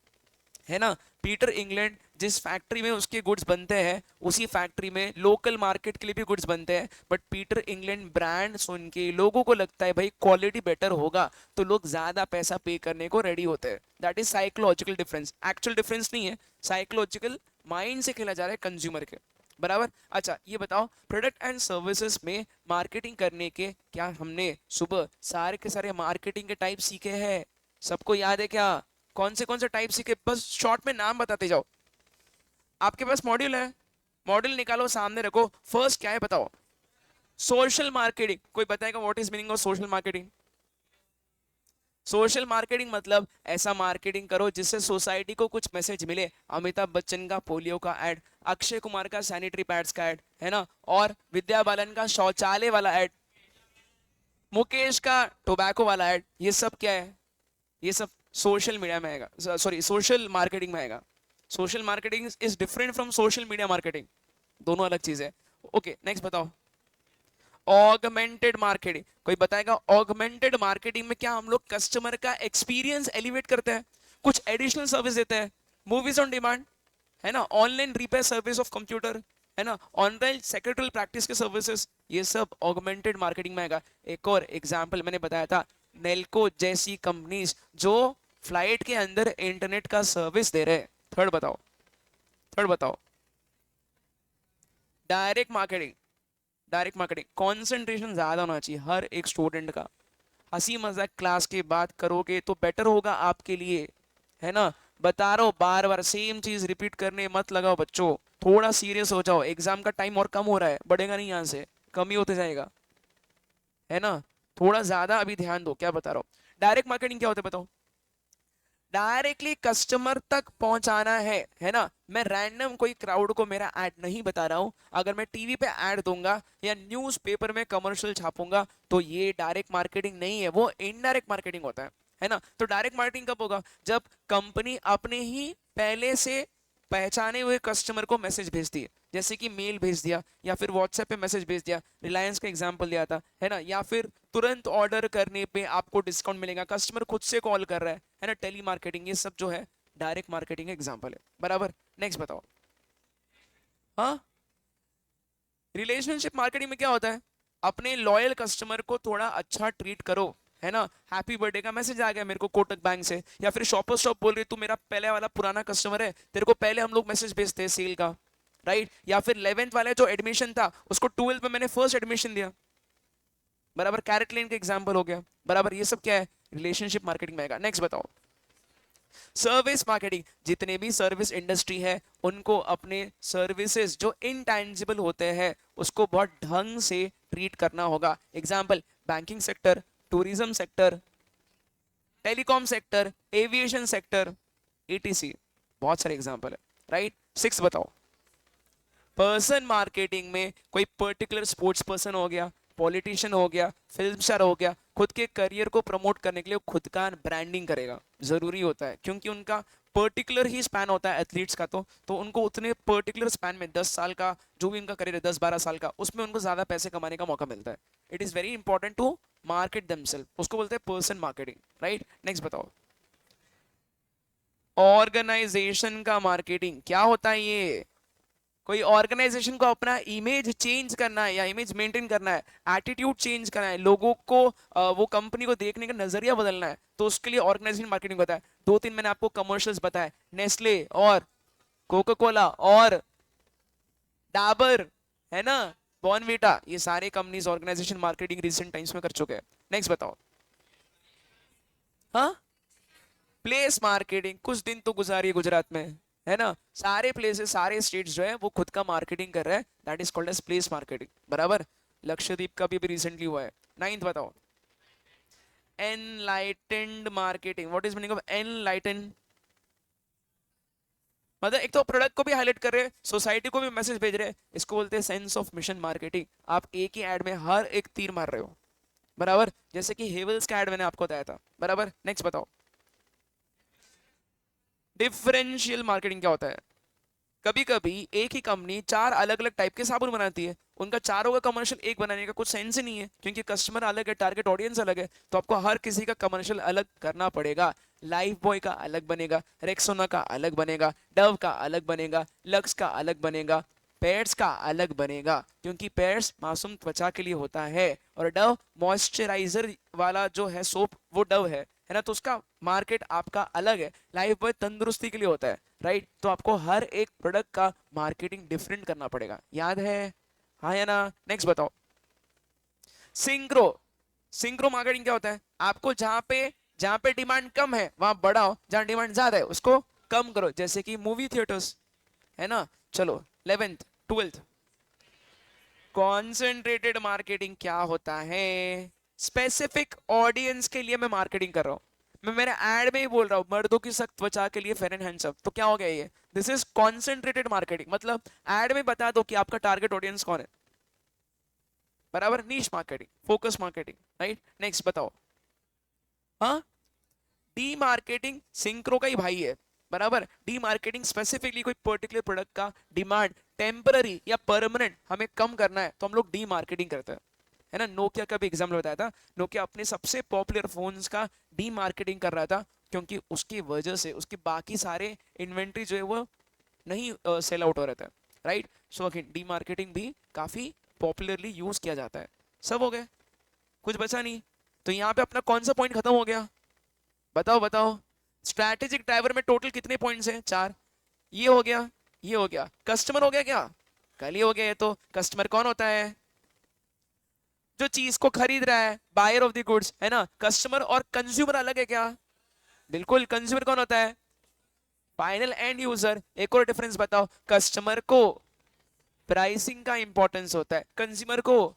है ना। पीटर इंग्लैंड जिस फैक्ट्री में उसके गुड्स बनते हैं उसी फैक्ट्री में लोकल मार्केट के लिए भी गुड्स बनते हैं, बट पीटर इंग्लैंड ब्रांड सुन के लोगों को लगता है भाई क्वालिटी बेटर होगा, तो लोग ज्यादा पैसा पे करने को रेडी होते हैं। That is psychological difference, actual difference नहीं है, साइकोलॉजिकल माइंड से खेला जा रहा है कंज्यूमर के, बराबर। अच्छा ये बताओ, प्रोडक्ट एंड सर्विसेज में मार्केटिंग करने के क्या हमने सुबह सारे के सारे मार्केटिंग के टाइप सीखे हैं? सबको याद है क्या? कौन से टाइप सीखे, बस शॉर्ट में नाम बताते जाओ। आपके पास मॉड्यूल है, मॉड्यूल निकालो सामने रखो। फर्स्ट क्या है बताओ? Social marketing. कोई बताएगा what is meaning of social marketing? Social marketing मतलब ऐसा मार्केटिंग करो जिससे सोसाइटी को कुछ मैसेज मिले। अमिताभ बच्चन का पोलियो का एड, अक्षय कुमार का सैनिटरी पैड्स का एड, है ना, और विद्या बालन का शौचालय वाला एड, मुकेश का टोबैको वाला एड। ये सब क्या है? ये सब सोशल मीडिया में आएगा, सॉरी सोशल मार्केटिंग में आएगा। Social marketing is different from social media marketing, दोनों अलग चीज है। ओके नेक्स्ट बताओ, ऑगमेंटेड मार्केटिंग। कोई बताएगा ऑगमेंटेड मार्केटिंग में क्या हम लोग कस्टमर का एक्सपीरियंस एलिवेट करते हैं, कुछ एडिशनल सर्विस देते हैं, मूवीज ऑन डिमांड, है ना, online repair service of computer, है ना, ऑनलाइन सेक्रेटरी प्रैक्टिस के सर्विसेज, ये सब ऑगमेंटेड मार्केटिंग में आएगा। एक और एग्जांपल मैंने बताया था, नेल्को जैसी कंपनीज जो फ्लाइट के अंदर इंटरनेट का सर्विस दे रहे हैं। थर्ड बताओ, थर्ड बताओ, direct marketing. Direct marketing concentration ज्यादा होना चाहिए हर एक स्टूडेंट का। हंसी मजाक क्लास के बाद करोगे तो बेटर होगा आपके लिए, है ना। बता रहा हूं बार बार सेम चीज रिपीट करने मत लगाओ बच्चों, थोड़ा सीरियस हो जाओ, एग्जाम का टाइम और कम हो रहा है, बढ़ेगा नहीं यहाँ से, कम ही होते जाएगा, है ना। थोड़ा ज्यादा अभी ध्यान दो, क्या बता रहा हूँ। डायरेक्ट मार्केटिंग क्या होता है बताओ। डायरेक्टली कस्टमर तक पहुंचाना है ना। मैं रैंडम कोई क्राउड को मेरा ऐड नहीं बता रहा हूं। अगर मैं टीवी पे ऐड दूंगा या न्यूज़पेपर में कमर्शियल छापूंगा तो ये डायरेक्ट मार्केटिंग नहीं है, वो इनडायरेक्ट मार्केटिंग होता है ना। तो डायरेक्ट मार्केटिंग कब होगा, जब कंपनी अपने ही पहले से पहचाने हुए कस्टमर को मैसेज भेजती है, जैसे कि मेल भेज दिया या फिर व्हाट्सएप पे मैसेज भेज दिया, रिलायंस का एग्जांपल दिया था, है ना। या फिर तुरंत ऑर्डर करने पे आपको डिस्काउंट मिलेगा, कस्टमर खुद से कॉल कर रहा है ना। टेली मार्केटिंग, ये सब जो है डायरेक्ट मार्केटिंग एग्जांपल है, बराबर। नेक्स्ट बताओ। हाँ, रिलेशनशिप मार्केटिंग में क्या होता है, अपने लॉयल कस्टमर को थोड़ा अच्छा ट्रीट करो, है ना। हैप्पी बर्थडे का मैसेज आ गया मेरे को कोटक बैंक से, या फिर शॉपर शॉप बोल रही तू मेरा पहले वाला पुराना कस्टमर है, तेरे को पहले हम लोग मैसेज भेजते हैं सेल का, राइट। या फिर 11th वाले जो एडमिशन था उसको 12th में मैंने फर्स्ट एडमिशन दिया, बराबर। कैरेट लेन का एग्जांपल हो गया, बराबर। ये सब क्या है, रिलेशनशिप मार्केटिंग में आएगा। नेक्स्ट बताओ। सर्विस मार्केटिंग, जितने भी सर्विस इंडस्ट्री है उनको अपने सर्विसेज जो इनटैंजिबल होते हैं उसको बहुत ढंग से ट्रीट करना होगा। Example, banking sector, tourism sector, telecom sector, aviation sector, ATC, बहुत सारे एग्जांपल है, राइट। 6 बताओ। पर्सन मार्केटिंग में कोई पर्टिकुलर स्पोर्ट्स पर्सन हो गया, पॉलिटिशियन हो गया, फिल्म स्टार हो गया, खुद के करियर को प्रमोट करने के लिए खुद का ब्रांडिंग करेगा, जरूरी होता है, क्योंकि उनका पर्टिकुलर ही स्पैन होता है एथलीट्स का। तो उनको उतने पर्टिकुलर स्पैन में 10 साल का जो भी उनका करियर है, 10-12 साल का, उसमें उनको ज्यादा पैसे कमाने का मौका मिलता है। It is very important to market themselves, उसको बोलते हैं पर्सन मार्केटिंग, राइट। नेक्स्ट बताओ। ऑर्गेनाइजेशन का मार्केटिंग क्या होता है, ये कोई ऑर्गेनाइजेशन को अपना इमेज चेंज करना है या इमेज मेंटेन करना है, एटीट्यूड चेंज करना है, लोगों को वो कंपनी को देखने का नजरिया बदलना है, तो उसके लिए ऑर्गेनाइजेशन मार्केटिंग होता है। 2-3 मैंने आपको कमर्शियल्स बताए, नेस्ले और कोका कोला और डाबर, है ना, बॉर्नवीटा, ये सारे companies organization marketing recent times में कर चुके हैं। नेक्स्ट बताओ। हाँ, प्लेस मार्केटिंग कुछ दिन तो गुजारी गुजरात में, है ना। सारे प्लेसेस, सारे स्टेट्स जो है वो खुद का मार्केटिंग कर रहे हैं, that is called as place marketing, बराबर। लक्षद्वीप का भी अभी रिसेंटली हुआ है। 9th बताओ। Enlightened marketing, what is meaning of enlightened, मतलब एक तो प्रोडक्ट को भी हाईलाइट कर रहे हैं, सोसाइटी को भी मैसेज भेज रहे हैं, इसको बोलते हैं सेंस ऑफ मिशन मार्केटिंग। आप एक ही एड में हर एक तीर मार रहे हो, बराबर, जैसे कि हेवल्स का एड मैंने आपको बताया था, बराबर। नेक्स्ट बताओ। डिफरेंशियल मार्केटिंग क्या होता है, कभी कभी एक ही कंपनी 4 अलग अलग टाइप के साबुन बनाती है, उनका चारों का कमर्शियल एक बनाने का कुछ सेंस ही नहीं है, क्योंकि कस्टमर अलग है, टारगेट ऑडियंस अलग है, तो आपको हर किसी का कमर्शियल अलग करना पड़ेगा। लाइफ बॉय का अलग बनेगा, रेक्सोना का अलग बनेगा, डव का अलग बनेगा, लक्स का अलग बनेगा, पेयर्स का अलग बनेगा, क्योंकि पेयर्स मासूम त्वचा के लिए होता है और डव मॉइस्चराइजर वाला जो है सोप वो डव है ना। तो उसका मार्केट आपका अलग है। लाइफ बॉय तंदुरुस्ती के लिए होता है, राइट। तो आपको हर एक प्रोडक्ट का मार्केटिंग डिफरेंट करना पड़ेगा, याद है, हाँ या ना। नेक्स्ट बताओ। सिंक्रो, सिंक्रो मार्केटिंग क्या होता है, आपको जहां पे डिमांड कम है वहां बढ़ाओ, जहां डिमांड ज्यादा है उसको कम करो, जैसे कि मूवी थिएटर्स, है ना। चलो 11th 12th। कॉन्सेंट्रेटेड मार्केटिंग क्या होता है, स्पेसिफिक ऑडियंस के लिए मैं मार्केटिंग कर रहा हूं। मैं मेरे एड में ही बोल रहा हूं मर्दों की सख्त त्वचा के लिए फेयर एंड हैंडसम, तो क्या हो गया ये, दिस इज कॉन्सेंट्रेटेड मार्केटिंग, मतलब एड में बता दो कि आपका टारगेट ऑडियंस कौन है, बराबर। Niche marketing, focus marketing, right. Next बताओ। हाँ, डी मार्केटिंग सिंक्रो का ही भाई है, बराबर। डी मार्केटिंग स्पेसिफिकली कोई पर्टिकुलर प्रोडक्ट का डिमांड टेम्पररी या परमानेंट हमें कम करना है तो हम लोग डी मार्केटिंग करते हैं, है ना। नोकिया का भी एग्जाम्पल बताया था, नोकिया अपने सबसे पॉपुलर फोन्स का डी मार्केटिंग कर रहा था, क्योंकि उसकी वजह से उसके बाकी सारे इन्वेंट्री जो है वो नहीं सेल आउट हो रहा था, right. So again D marketing भी काफी पॉपुलरली यूज किया जाता है। सब हो गए, कुछ बचा नहीं, तो यहाँ पे अपना कौन सा पॉइंट खत्म हो गया, बताओ बताओ। स्ट्रैटेजिक ड्राइवर में टोटल कितने पॉइंट्स हैं, 4। ये हो गया, ये हो गया, कस्टमर हो गया क्या, कल ही हो गया। ये तो कस्टमर कौन होता है, जो चीज को खरीद रहा है, बायर ऑफ द गुड्स, है ना। कस्टमर और कंज्यूमर अलग है क्या, बिल्कुल। कंज्यूमर कौन होता है, फाइनल एंड यूजर। एक और डिफरेंस बताओ, कस्टमर को प्राइसिंग का इंपॉर्टेंस होता है, कंज्यूमर को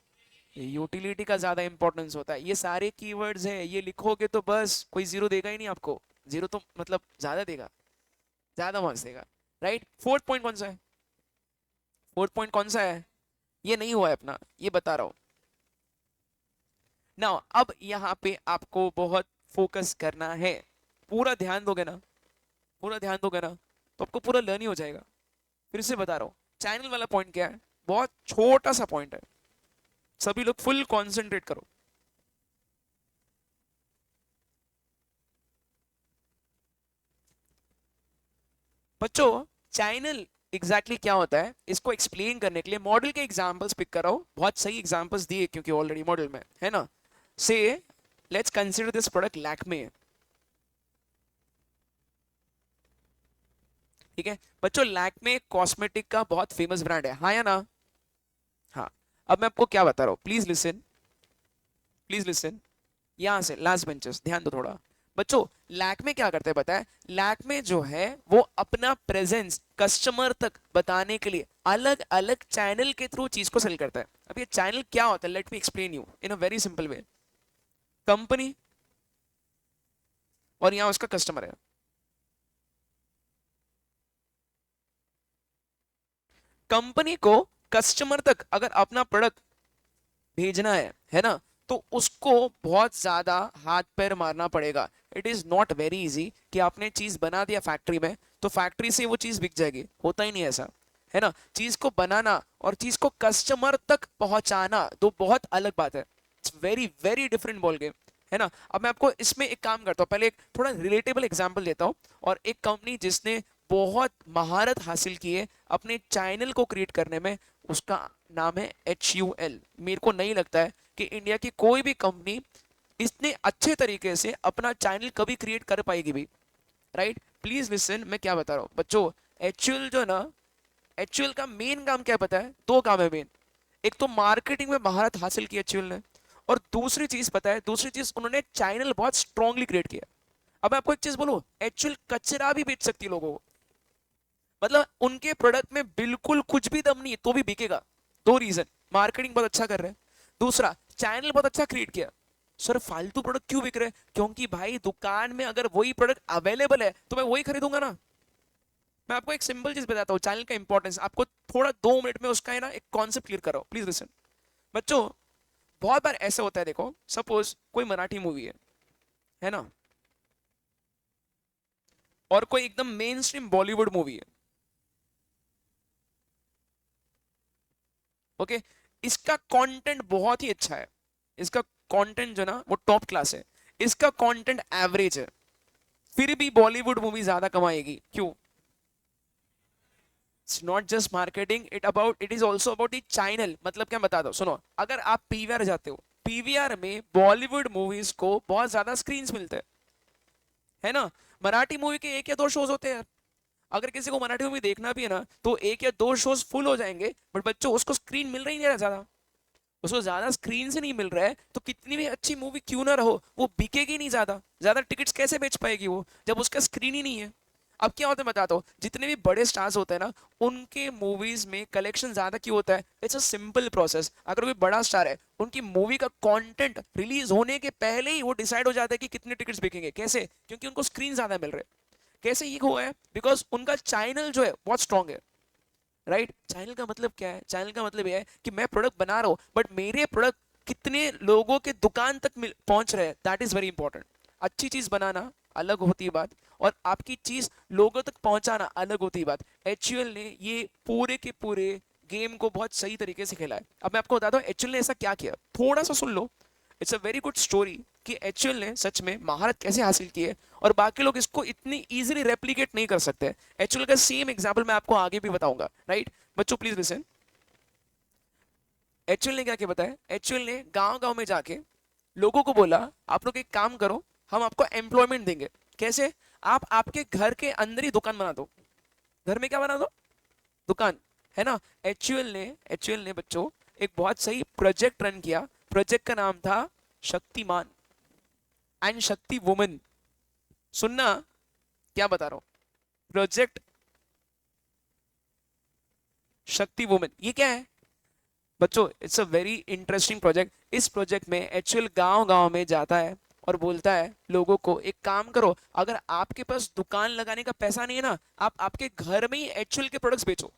यूटिलिटी का ज्यादा इंपॉर्टेंस होता है। ये सारे कीवर्ड्स हैं, ये लिखोगे तो बस कोई जीरो देगा ही नहीं आपको, जीरो तो मतलब ज्यादा देगा, ज्यादा मार्क्स देगा। राइट, फोर्थ पॉइंट कौन सा है? फोर्थ पॉइंट कौन सा है? ये नहीं हुआ है अपना, ये बता रहा हूं ना। अब यहाँ पे आपको बहुत फोकस करना है, पूरा ध्यान दोगे ना, पूरा ध्यान दोगे ना, तो आपको पूरा लर्न ही हो जाएगा। फिर से बता रहा हूँ, चैनल वाला पॉइंट क्या है, बहुत छोटा सा पॉइंट है, सभी लोग फुल कंसंट्रेट करो। बच्चों, चैनल एग्जैक्टली क्या होता है, इसको एक्सप्लेन करने के लिए मॉडल के एग्जांपल्स पिक कर रहा हूं, बहुत सही एग्जांपल्स दिए क्योंकि ऑलरेडी मॉडल में है ना। से let's consider this product Lakme. ठीक है बच्चों, लैक्मे कॉस्मेटिक का बहुत फेमस ब्रांड है, हाँ या ना? हाँ। अब मैं आपको क्या बता रहा हूँ, प्लीज लिसन, प्लीज लिसन। यहां से लास्ट बेंचेस ध्यान दो थोड़ा। बच्चों, लैक्मे क्या करते हैं पता है? लैक्मे जो है वो अपना प्रेजेंस कस्टमर तक बताने के लिए अलग अलग चैनल के थ्रू चीज को सेल करता है। अब ये चैनल क्या होता है, let me explain you in a very simple way. Company और यहां उसका कस्टमर है। कंपनी को कस्टमर तक अगर अपना प्रोडक्ट भेजना है ना, तो उसको बहुत ज्यादा हाथ पैर मारना पड़ेगा। It is not very easy कि आपने चीज बना दिया फैक्ट्री में तो फैक्ट्री से वो चीज बिक जाएगी, होता ही नहीं ऐसा, है ना। चीज को बनाना और चीज को कस्टमर तक पहुंचाना दो बहुत अलग बात है। It's very very different ball game, है ना। अब मैं आपको इसमें एक काम करता हूँ, पहले एक थोड़ा रिलेटेबल एग्जांपल देता हूँ। और एक कंपनी जिसने बहुत महारत हासिल की है अपने चैनल को क्रिएट करने में, उसका नाम है HUL। मेरे को नहीं लगता है कि इंडिया की कोई भी कंपनी इतने अच्छे तरीके से अपना चैनल कभी क्रिएट कर पाएगी भी। राइट, प्लीज लिसन, मैं क्या बता रहा हूँ बच्चों। HUL जो है ना, HUL का मेन काम क्या पता है? दो काम है मेन। एक तो मार्केटिंग में महारत हासिल की HUL ने, और दूसरी चीज पता है, दूसरी चीज उन्होंने चैनल बहुत स्ट्रांगली क्रिएट किया। अब मैं आपको एक चीज बोलूं, HUL कचरा भी बेच सकती है लोगों को, मतलब उनके प्रोडक्ट में बिल्कुल कुछ भी दम नहीं है तो भी बिकेगा। दो रीजन, मार्केटिंग बहुत अच्छा कर रहे हैं, दूसरा चैनल बहुत अच्छा क्रिएट किया। सर फालतू प्रोडक्ट क्यों बिक रहे हैं? क्योंकि भाई दुकान में अगर वही प्रोडक्ट अवेलेबल है तो मैं वही खरीदूंगा ना। मैं आपको एक सिंपल चीज बताता हूँ चैनल का इंपॉर्टेंस, आपको थोड़ा 2 मिनट में उसका है ना एक कॉन्सेप्ट क्लियर करो, प्लीज लिसन। बच्चों, बहुत बार ऐसा होता है, देखो सपोज कोई मराठी मूवी है ना, और कोई एकदम मेन स्ट्रीम बॉलीवुड मूवी है। ओके, इसका कंटेंट बहुत ही अच्छा है, इसका कंटेंट जो ना वो टॉप क्लास है, इसका कंटेंट एवरेज है, फिर भी बॉलीवुड मूवी ज्यादा कमाएगी, क्यों? It's not just marketing, it is also about the channel. मतलब क्या बता दो, सुनो, अगर आप पीवीआर जाते हो, पीवीआर में बॉलीवुड मूवीज को बहुत ज्यादा स्क्रीन मिलते हैं, है ना। मराठी मूवी के एक या दो शोज होते हैं। अगर किसी को मराठी मूवी देखना भी है ना तो एक या दो शोज फुल हो जाएंगे, बट बच्चों उसको स्क्रीन मिल रही नहीं है ज्यादा, उसको ज्यादा स्क्रीन से नहीं मिल रहा है तो कितनी भी अच्छी मूवी क्यों ना रहो वो बिकेगी नहीं, ज्यादा ज्यादा टिकट्स कैसे बेच पाएगी वो जब उसका स्क्रीन ही नहीं है। अब क्या होता है बताता हूँ, जितने भी बड़े स्टार्स होते हैं ना उनके मूवीज में कलेक्शन ज्यादा क्यों होता है? It's a simple process. अगर कोई बड़ा स्टार है, उनकी मूवी का कंटेंट रिलीज होने के पहले ही वो डिसाइड हो जाता है कि कितने टिकट्स बिकेंगे, कैसे? क्योंकि उनको स्क्रीन ज्यादा मिल रहे हैं। कैसे ये हुआ है? बिकॉज उनका चैनल जो है बहुत स्ट्रांग है। राइट, चैनल का मतलब क्या है? चैनल का मतलब यह है कि मैं प्रोडक्ट बना रहा हूं बट मेरे प्रोडक्ट कितने लोगों के दुकान तक पहुंच रहे हैं, दैट इज वेरी इंपॉर्टेंट। अच्छी चीज बनाना अलग होती है बात, और आपकी चीज लोगों तक पहुंचाना अलग होती है बात। HUL ने ये पूरे के पूरे गेम को बहुत सही तरीके से खेला है। अब मैं आपको बताता हूँ HUL ने ऐसा क्या किया, थोड़ा सा सुन लो। It's a very good story कि HUL ने सच में महारत कैसे हासिल की है और बाकी लोग इसको इतनी इजीली रेप्लिकेट नहीं कर सकते। HUL का सेम एग्जांपल मैं आपको आगे भी बताऊंगा। राइट बच्चों, प्लीज लिसन। HUL ने क्या किया बताया? HUL ने गांव गांव में जाके लोगों को बोला, आप लोग एक काम करो, हम आपको एम्प्लॉयमेंट देंगे। कैसे? आप आपके घर के अंदर ही दुकान बना दो। घर में क्या बना दो? दुकान, है ना। HUL ने बच्चों एक बहुत सही प्रोजेक्ट रन किया। प्रोजेक्ट का नाम था शक्तिमान एंड शक्ति वुमन। सुनना क्या बता रहा हूं, प्रोजेक्ट शक्ति वुमेन, ये क्या है बच्चों? It's a very interesting project. इस प्रोजेक्ट में एक्चुअल गांव गांव में जाता है और बोलता है लोगों को एक काम करो, अगर आपके पास दुकान लगाने का पैसा नहीं है ना, आप आपके घर में ही एचयूएल के प्रोडक्ट्स बेचो।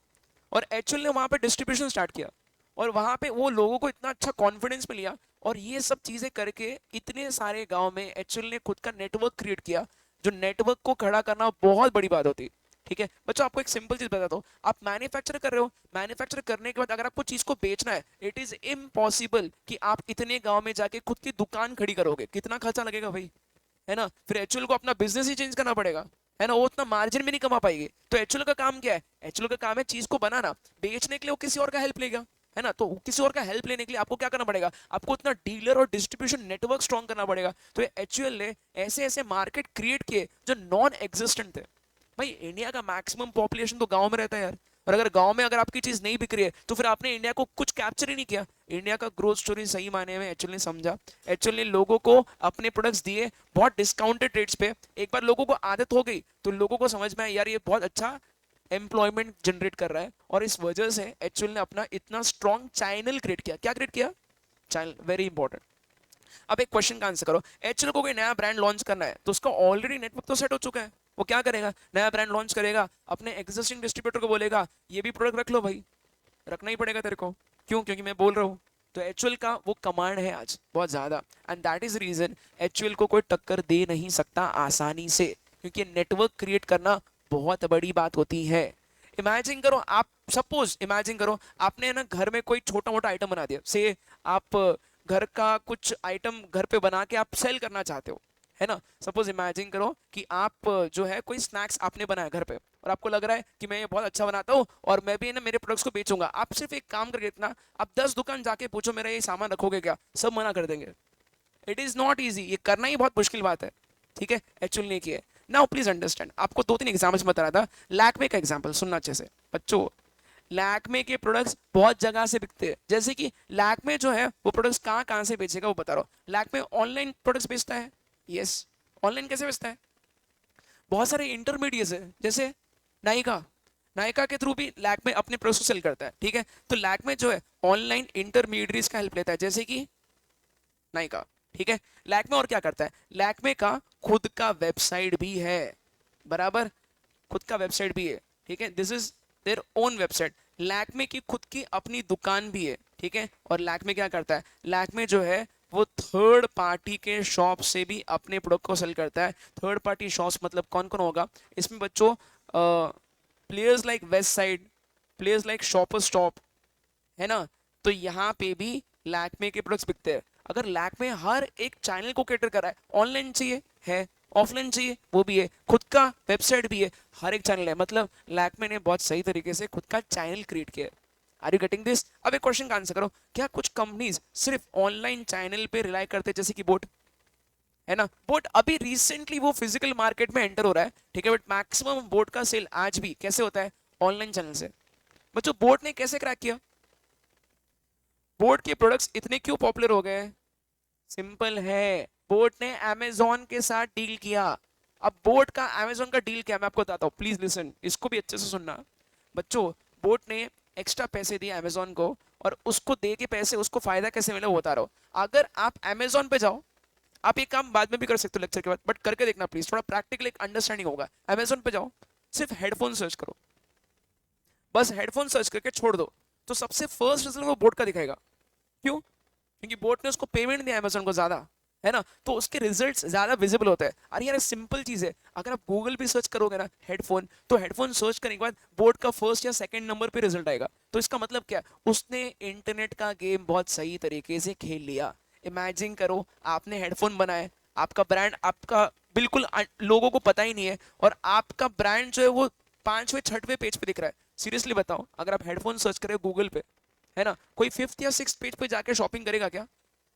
और एचयूएल ने वहां पे डिस्ट्रीब्यूशन स्टार्ट किया और वहां पे वो लोगों को इतना अच्छा कॉन्फिडेंस में लिया, और ये सब चीजें करके इतने सारे गांव में एचयूएल ने खुद का नेटवर्क क्रिएट किया। जो नेटवर्क को खड़ा करना बहुत बड़ी बात होती है। ठीक है बच्चों, आपको एक सिंपल चीज बताता हूँ। आप मैन्युफैक्चर कर रहे हो, मैन्युफैक्चर करने के बाद अगर आपको चीज को बेचना है, इट इज इम्पॉसिबल कि आप इतने गांव में जाके खुद की दुकान खड़ी करोगे। कितना खर्चा लगेगा भाई, है ना? फिर एचयूएल को अपना बिजनेस ही चेंज करना पड़ेगा, है ना? वो उतना मार्जिन भी नहीं कमा पाएगी। तो एचयूएल का काम क्या है? एचयूएल का काम है चीज को बनाना, बेचने के लिए वो किसी और का हेल्प लेगा, है ना? तो किसी और का हेल्प लेने के लिए आपको क्या करना पड़ेगा? आपको उतना डीलर और डिस्ट्रीब्यूशन नेटवर्क स्ट्रॉन्ग करना पड़ेगा। तो एचयूएल ने ऐसे ऐसे मार्केट क्रिएट किए जो नॉन एग्जिस्टेंट थे। भाई इंडिया का मैक्सिमम पॉपुलेशन तो गांव में रहता है यार, और अगर गांव में अगर आपकी चीज नहीं बिक रही है तो फिर आपने इंडिया को कुछ कैप्चर ही नहीं किया। इंडिया का ग्रोथ स्टोरी सही मायने में एचयूएल ने समझा। एचयूएल ने लोगों को अपने प्रोडक्ट्स दिए बहुत डिस्काउंटेड रेट्स पे। एक बार लोगों को आदत हो गई तो लोगों को समझ में आया यार ये बहुत अच्छा एम्प्लॉयमेंट जनरेट कर रहा है, और इस वजह से एचयूएल ने अपना इतना स्ट्रॉन्ग चैनल क्रिएट किया। क्या क्रिएट किया? Channel, very important. अब एक क्वेश्चन का आंसर करो। एचयूएल को कोई नया ब्रांड लॉन्च करना है तो उसका ऑलरेडी नेटवर्क तो सेट हो चुका है। वो क्या करेगा? नया ब्रांड लॉन्च करेगा, अपने एग्जिस्टिंग डिस्ट्रीब्यूटर को बोलेगा ये भी प्रोडक्ट रख लो भाई, रखना ही पड़ेगा तेरे को। क्यों? क्योंकि मैं बोल रहा हूँ। तो एचयूएल का वो कमांड है आज बहुत ज्यादा, and that is reason HUL को कोई टक्कर दे नहीं सकता आसानी से, क्योंकि नेटवर्क क्रिएट करना बहुत बड़ी बात होती है। इमेजिन करो, आप सपोज इमेजिन करो आपने ना घर में कोई छोटा मोटा आइटम बना दिया, से आप घर का कुछ आइटम घर पे बना के आप सेल करना चाहते हो, है ना? सपोज इमेजिन करो कि आप जो है कोई स्नैक्स आपने बनाया घर पे, और आपको लग रहा है कि मैं ये बहुत अच्छा बनाता हूँ और मैं भी ना मेरे प्रोडक्ट्स को बेचूंगा। आप सिर्फ एक काम करके इतना, आप 10 दुकान जाके पूछो मेरा ये सामान रखोगे क्या, सब मना कर देंगे। इट इज नॉट ईजी, ये करना ही बहुत मुश्किल बात है। ठीक है, एक्चुअली नहीं किया। नाउ प्लीज अंडरस्टैंड, आपको 2-3 एग्जाम्पल्स बता रहा था। लैक्मे का एग्जाम्पल सुनना अच्छे से बच्चों। लैक्मे के प्रोडक्ट्स बहुत जगह से बिकते हैं, जैसे कि लैक्मे जो है वो प्रोडक्ट्स कहाँ कहाँ से बेचेगा वो बता रहा हूँ। लैक्मे ऑनलाइन प्रोडक्ट्स बेचता है, यस। ऑनलाइन कैसे बेचता है? बहुत सारे इंटरमीडिएट्स है, जैसे नायका, नायका के थ्रू भी लैक्मे अपने प्रोडक्ट्स को सेल करता है। ठीक है, तो लैक्मे जो है ऑनलाइन इंटरमीडिएट्स का हेल्प लेता है, जैसे कि नायका। ठीक है, लैक्मे और क्या करता है? लैक्मे का खुद का वेबसाइट भी है, बराबर, खुद का वेबसाइट भी है। ठीक है, this is their own website. Lakme की खुद की अपनी दुकान भी है। ठीक है, और लैक्मे क्या करता है? लैक्मे जो है वो थर्ड पार्टी के शॉप से भी अपने प्रोडक्ट को सेल करता है। थर्ड पार्टी शॉप्स मतलब कौन कौन होगा इसमें बच्चों? Players like west side, players like shopper stop, है ना? तो यहाँ पे भी लैक्मे के प्रोडक्ट्स बिकते हैं। अगर लैक्मे हर एक चैनल को कैटर कर रहा है, ऑनलाइन चाहिए है, ऑफलाइन चाहिए वो भी है, खुद का वेबसाइट भी है, हर एक चैनल है, मतलब लैक्मे ने बहुत सही तरीके से खुद का चैनल क्रिएट किया है। Are you getting this? अब एक क्वेश्चन का आंसर करो। क्या कुछ कंपनीज सिर्फ ऑनलाइन चैनल पे रिलाई करते हैं, जैसे कि बोट, है ना? बोट अभी रिसेंटली वो फिजिकल मार्केट में एंटर हो रहा है, ठीक है, बट मैक्सिमम बोट का सेल आज भी कैसे होता है? ऑनलाइन चैनल से। बच्चों बोट ने कैसे क्रैक किया? बोट के प्रोडक्ट्स इतने क्यों पॉपुलर हो गए? सिंपल है, बोट ने अमेजोन के साथ डील किया। अब बोट का अमेजोन का डील क्या मैं आपको बताता हूँ, प्लीज लिसन, इसको भी अच्छे से सुनना। बच्चों बोट ने एक्स्ट्रा पैसे दिए अमेजोन को, और उसको दे के पैसे उसको फायदा कैसे मिला वो बता रहा हूँ। अगर आप अमेजोन पे जाओ, आप ये काम बाद में भी कर सकते हो लेक्चर के बाद, बट करके देखना प्लीज, थोड़ा प्रैक्टिकल एक अंडरस्टैंडिंग होगा। अमेजोन पे जाओ, सिर्फ हेडफोन सर्च करो, बस हेडफोन सर्च करके छोड़ दो, तो सबसे फर्स्ट रिजल्ट वो बोट का दिखाएगा। क्यों? क्योंकि बोट ने उसको पेमेंट दिया अमेजोन को ज्यादा, है ना? तो उसके रिजल्ट्स ज्यादा विजिबल होते हैं। अरे यार सिंपल चीज है, अगर आप गूगल पे सर्च करोगे ना हेडफोन, तो हेडफोन सर्च करने के बाद बोट का फर्स्ट या सेकंड नंबर पे रिजल्ट आएगा। तो इसका मतलब क्या? उसने इंटरनेट का गेम बहुत सही तरीके से खेल लिया। इमेजिन करो आपने हेडफोन बनाए, आपका ब्रांड आपका बिल्कुल लोगों को पता ही नहीं है, और आपका ब्रांड जो है वो 5वें 6वें पेज पे दिख रहा है। सीरियसली बताओ, अगर आप हेडफोन सर्च करें गूगल पे, है ना, कोई 5th या 6th पेज पे जाके शॉपिंग करेगा क्या?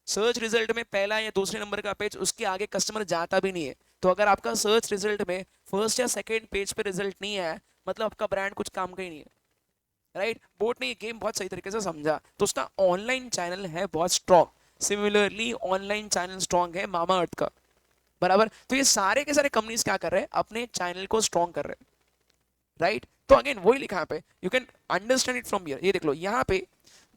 सर्च रिजल्ट में पहला या दूसरे नंबर का पेज, उसके आगे कस्टमर जाता भी नहीं है। तो अगर आपका सर्च रिजल्ट में फर्स्ट या सेकंड पेज पे रिजल्ट नहीं है, मतलब आपका ब्रांड कुछ काम का ही नहीं है। राइट, बोट ने ये गेम बहुत सही तरीके से समझा, तो उसका ऑनलाइन चैनल है बहुत strong. Similarly online channel strong है मामा अर्थ का, बराबर। तो ये सारे के सारे कंपनीज क्या कर रहे हैं? अपने चैनल को स्ट्रॉन्ग कर रहे हैं। राइट। तो अगेन वही लिखा है पे, you can understand it from here. ये देख लो यहाँ पे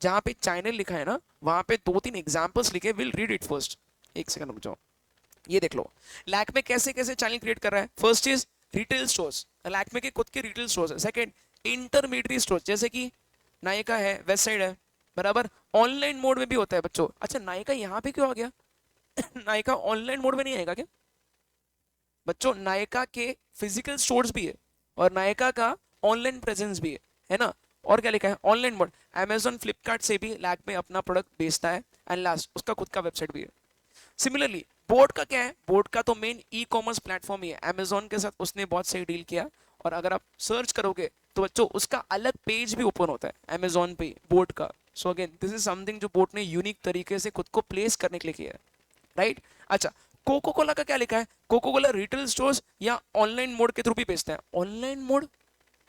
जहाँ पे चैनल लिखा है ना, वहां पे दो तीन एग्जांपल्स लिखे, विल रीड इट फर्स्ट। एक सेकंड रुक जाओ। ये देख लो लैक्मे कैसे कैसे चैनल क्रिएट कर रहा है। First is retail stores, Lakme के खुद के रिटेल स्टोर्स है। सेकंड इंटरमीडिएट स्टोर्स, जैसे कि नायका है, वेस्ट साइड है, बराबर। ऑनलाइन मोड में भी होता है बच्चों। अच्छा नायका यहाँ पे क्यों आ गया? नायका ऑनलाइन मोड में नहीं आएगा क्या बच्चों? नायका के फिजिकल स्टोर्स भी है और नायका का ऑनलाइन प्रेजेंस भी है ना। और क्या लिखा है? Online mode. अमेजॉन फ्लिपकार्ट से भी लैक्मे अपना प्रोडक्ट बेचता है। एंड लास्ट उसका खुद का वेबसाइट भी है। सिमिलरली बोर्ड का क्या है? बोर्ड का तो मेन ई कॉमर्स प्लेटफॉर्म ही है। अमेजोन के साथ उसने बहुत सही डील किया, और अगर आप सर्च करोगे तो बच्चों उसका अलग पेज भी ओपन होता है अमेजोन पे बोर्ड का। So again this is something जो बोर्ड ने यूनिक तरीके से खुद को प्लेस करने के लिए किया है, राइट। अच्छा कोको कोला का क्या लिखा है? कोको कोला रिटेल स्टोर्स या ऑनलाइन मोड के थ्रू भी बेचता है। Online mode?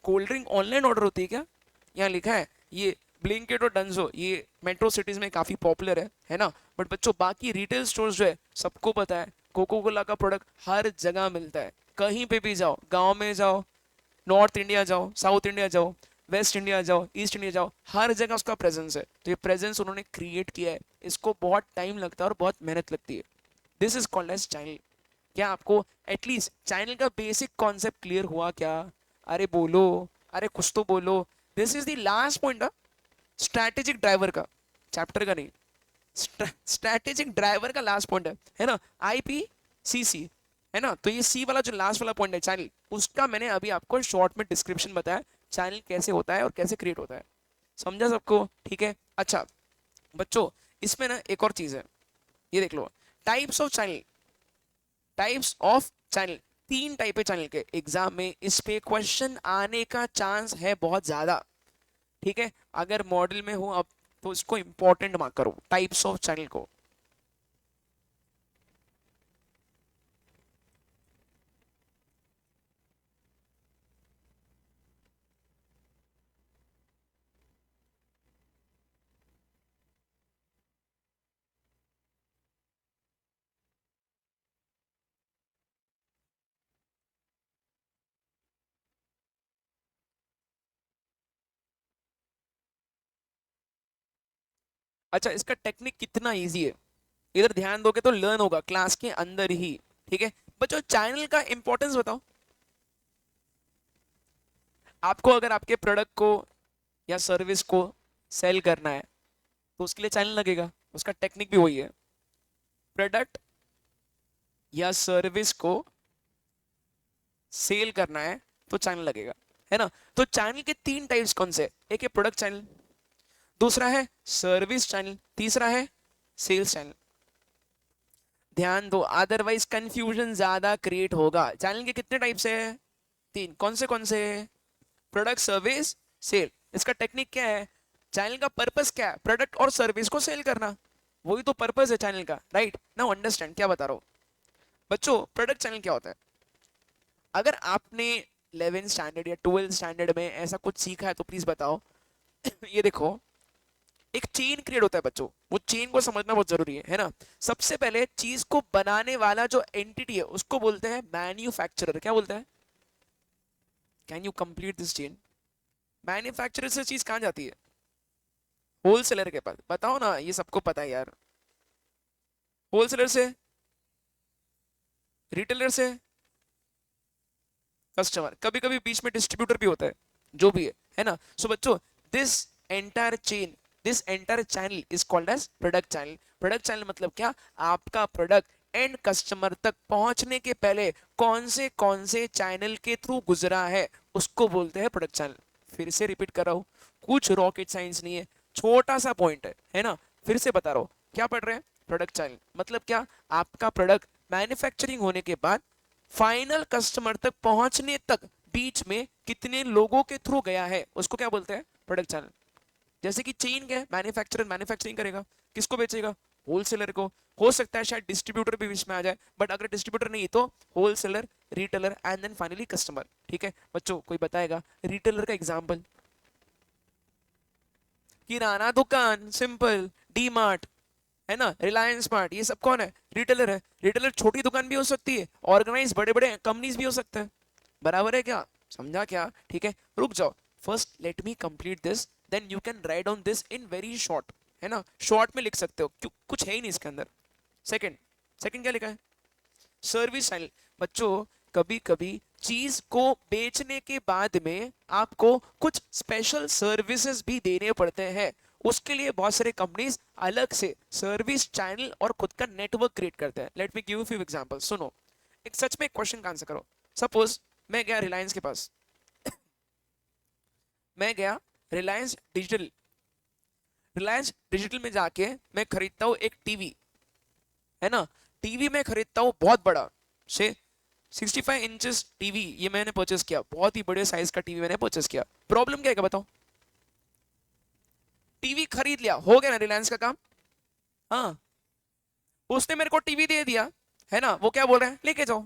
Cold drink online order होती है क्या? यहाँ लिखा है ये ब्लिंकिट और डंजो ये मेट्रो सिटीज में काफी पॉपुलर है ना। बट बच्चों बाकी रिटेल स्टोर्स जो है सबको पता है कोको कोला का प्रोडक्ट हर जगह मिलता है। कहीं पे भी जाओ, गांव में जाओ, नॉर्थ इंडिया जाओ, साउथ इंडिया जाओ, वेस्ट इंडिया जाओ, ईस्ट इंडिया जाओ, हर जगह उसका प्रेजेंस है। तो ये प्रेजेंस उन्होंने क्रिएट किया है। इसको बहुत टाइम लगता है और बहुत मेहनत लगती है। This is called as channel. क्या आपको एटलीस्ट चैनल का बेसिक कॉन्सेप्ट क्लियर हुआ क्या? अरे बोलो, अरे कुछ तो बोलो। This is the last point strategic driver का, चैप्टर का नहीं, स्ट्रैटेजिक ड्राइवर का लास्ट पॉइंट है ना, IPCC, है ना। तो ये सी वाला जो लास्ट वाला पॉइंट है चैनल, उसका मैंने अभी आपको शॉर्ट में डिस्क्रिप्शन बताया, चैनल कैसे होता है और कैसे क्रिएट होता है। समझा सबको? ठीक है। अच्छा बच्चों इसमें ना एक और चीज है, ये देख लो। Types of channel, types of channel, तीन टाइप है चैनल के। एग्जाम में इस पे क्वेश्चन आने का चांस है बहुत ज्यादा, ठीक है। अगर मॉडल में हो अब तो इसको इंपॉर्टेंट मार्क करो, टाइप्स ऑफ चैनल को। अच्छा इसका टेक्निक कितना इजी है, इधर ध्यान दोगे तो लर्न होगा क्लास के अंदर ही, ठीक है। बच्चों चैनल का इंपॉर्टेंस बताओ। आपको अगर आपके प्रोडक्ट को या सर्विस को सेल करना है तो उसके लिए चैनल लगेगा। उसका टेक्निक भी वही है, प्रोडक्ट या सर्विस को सेल करना है तो चैनल लगेगा, है ना। तो चैनल के तीन टाइप्स कौन से? एक है प्रोडक्ट चैनल, दूसरा है सर्विस चैनल, तीसरा है सेल्स चैनल। ध्यान दो अदरवाइज कंफ्यूजन ज्यादा क्रिएट होगा। चैनल के कितने टाइप्स है? तीन। कौन से? Product, service, sale. इसका टेक्निक क्या है? चैनल का पर्पस क्या है? प्रोडक्ट और सर्विस को सेल करना, वही तो पर्पस है चैनल का, राइट। नाउ अंडरस्टैंड क्या बता रहा हूं बच्चों। प्रोडक्ट चैनल क्या होता है? अगर आपने 11th स्टैंडर्ड या 12th स्टैंडर्ड में ऐसा कुछ सीखा है तो प्लीज बताओ। ये देखो एक चेन क्रिएट होता है बच्चों, वो चेन को समझना बहुत जरूरी है ना। सबसे पहले चीज को बनाने वाला जो एंटिटी है उसको बोलते हैं मैन्युफैक्चरर। क्या बोलते हैं? Can you complete this chain? Manufacturer से चीज कहां जाती है? होलसेलर के पास। बताओ ना, ये सबको पता है यार। होलसेलर से, रिटेलर से, कस्टमर, कभी कभी बीच में डिस्ट्रीब्यूटर भी होता है, जो भी है ना। सो बच्चों this entire chain, this entire channel is called as product channel. Product channel मतलब क्या? आपका प्रोडक्ट एंड कस्टमर तक पहुंचने के पहले कौन से चैनल के थ्रू गुजरा है उसको बोलते हैं प्रोडक्ट चैनल। फिर से रिपीट कर रहा हूं, कुछ रॉकेट साइंस नहीं है, छोटा सा पॉइंट है ना। फिर से बता रहा हूं, क्या पढ़ रहे हैं? प्रोडक्ट चैनल मतलब क्या? आपका प्रोडक्ट मैन्युफैक्चरिंग होने के बाद फाइनल कस्टमर तक पहुंचने तक बीच में कितने लोगों के थ्रू गया है उसको क्या बोलते हैं? Product channel. जैसे कि चेन क्या है? मैन्युफैक्चरर मैन्युफैक्चरिंग करेगा, किसको बेचेगा? होलसेलर को। हो सकता है शायद डिस्ट्रीब्यूटर भी बीच में आ जाए, बट अगर डिस्ट्रीब्यूटर नहीं तो wholesaler, retailer and then finally customer, ठीक है। बच्चों कोई बताएगा रिटेलर का एग्जांपल? किराना दुकान, सिंपल, डी मार्ट, है ना, रिलायंस स्मार्ट, ये सब कौन है? रिटेलर है। रिटेलर छोटी दुकान भी हो सकती है, ऑर्गेनाइज बड़े बड़े कंपनीज भी हो सकते हैं, बराबर है क्या? समझा क्या? ठीक है, रुक जाओ, first let me complete this, then you can write down this in very short, है ना, शॉर्ट में लिख सकते हो, क्यों कुछ है ही नहीं इसके अंदर। सेकंड, सेकंड क्या लिखा है? Service channel. बच्चों, कभी कभी चीज को बेचने के बाद में आपको कुछ स्पेशल सर्विसेज भी देने पड़ते हैं, उसके लिए बहुत सारे कंपनीज अलग से सर्विस चैनल और खुद का नेटवर्क क्रिएट करते हैं। Let me give you few example, सुनो। एक सच में एक क्वेश्चन का आंसर करो। सपोज मैं गया रिलायंस के पास, मैं गया रिलायंस डिजिटल, रिलायंस डिजिटल में जाके मैं खरीदता हूँ एक टीवी, है ना, टीवी मैं खरीदता हूँ बहुत बड़ा से 65 इंचेस टीवी, ये मैंने परचेस किया, बहुत ही बड़े साइज का टीवी मैंने परचेस किया। प्रॉब्लम क्या है बताओ? टीवी खरीद लिया, हो गया ना रिलायंस का काम? हाँ, उसने मेरे को टीवी दे दिया, है ना, वो क्या बोल रहे हैं, लेके जाओ।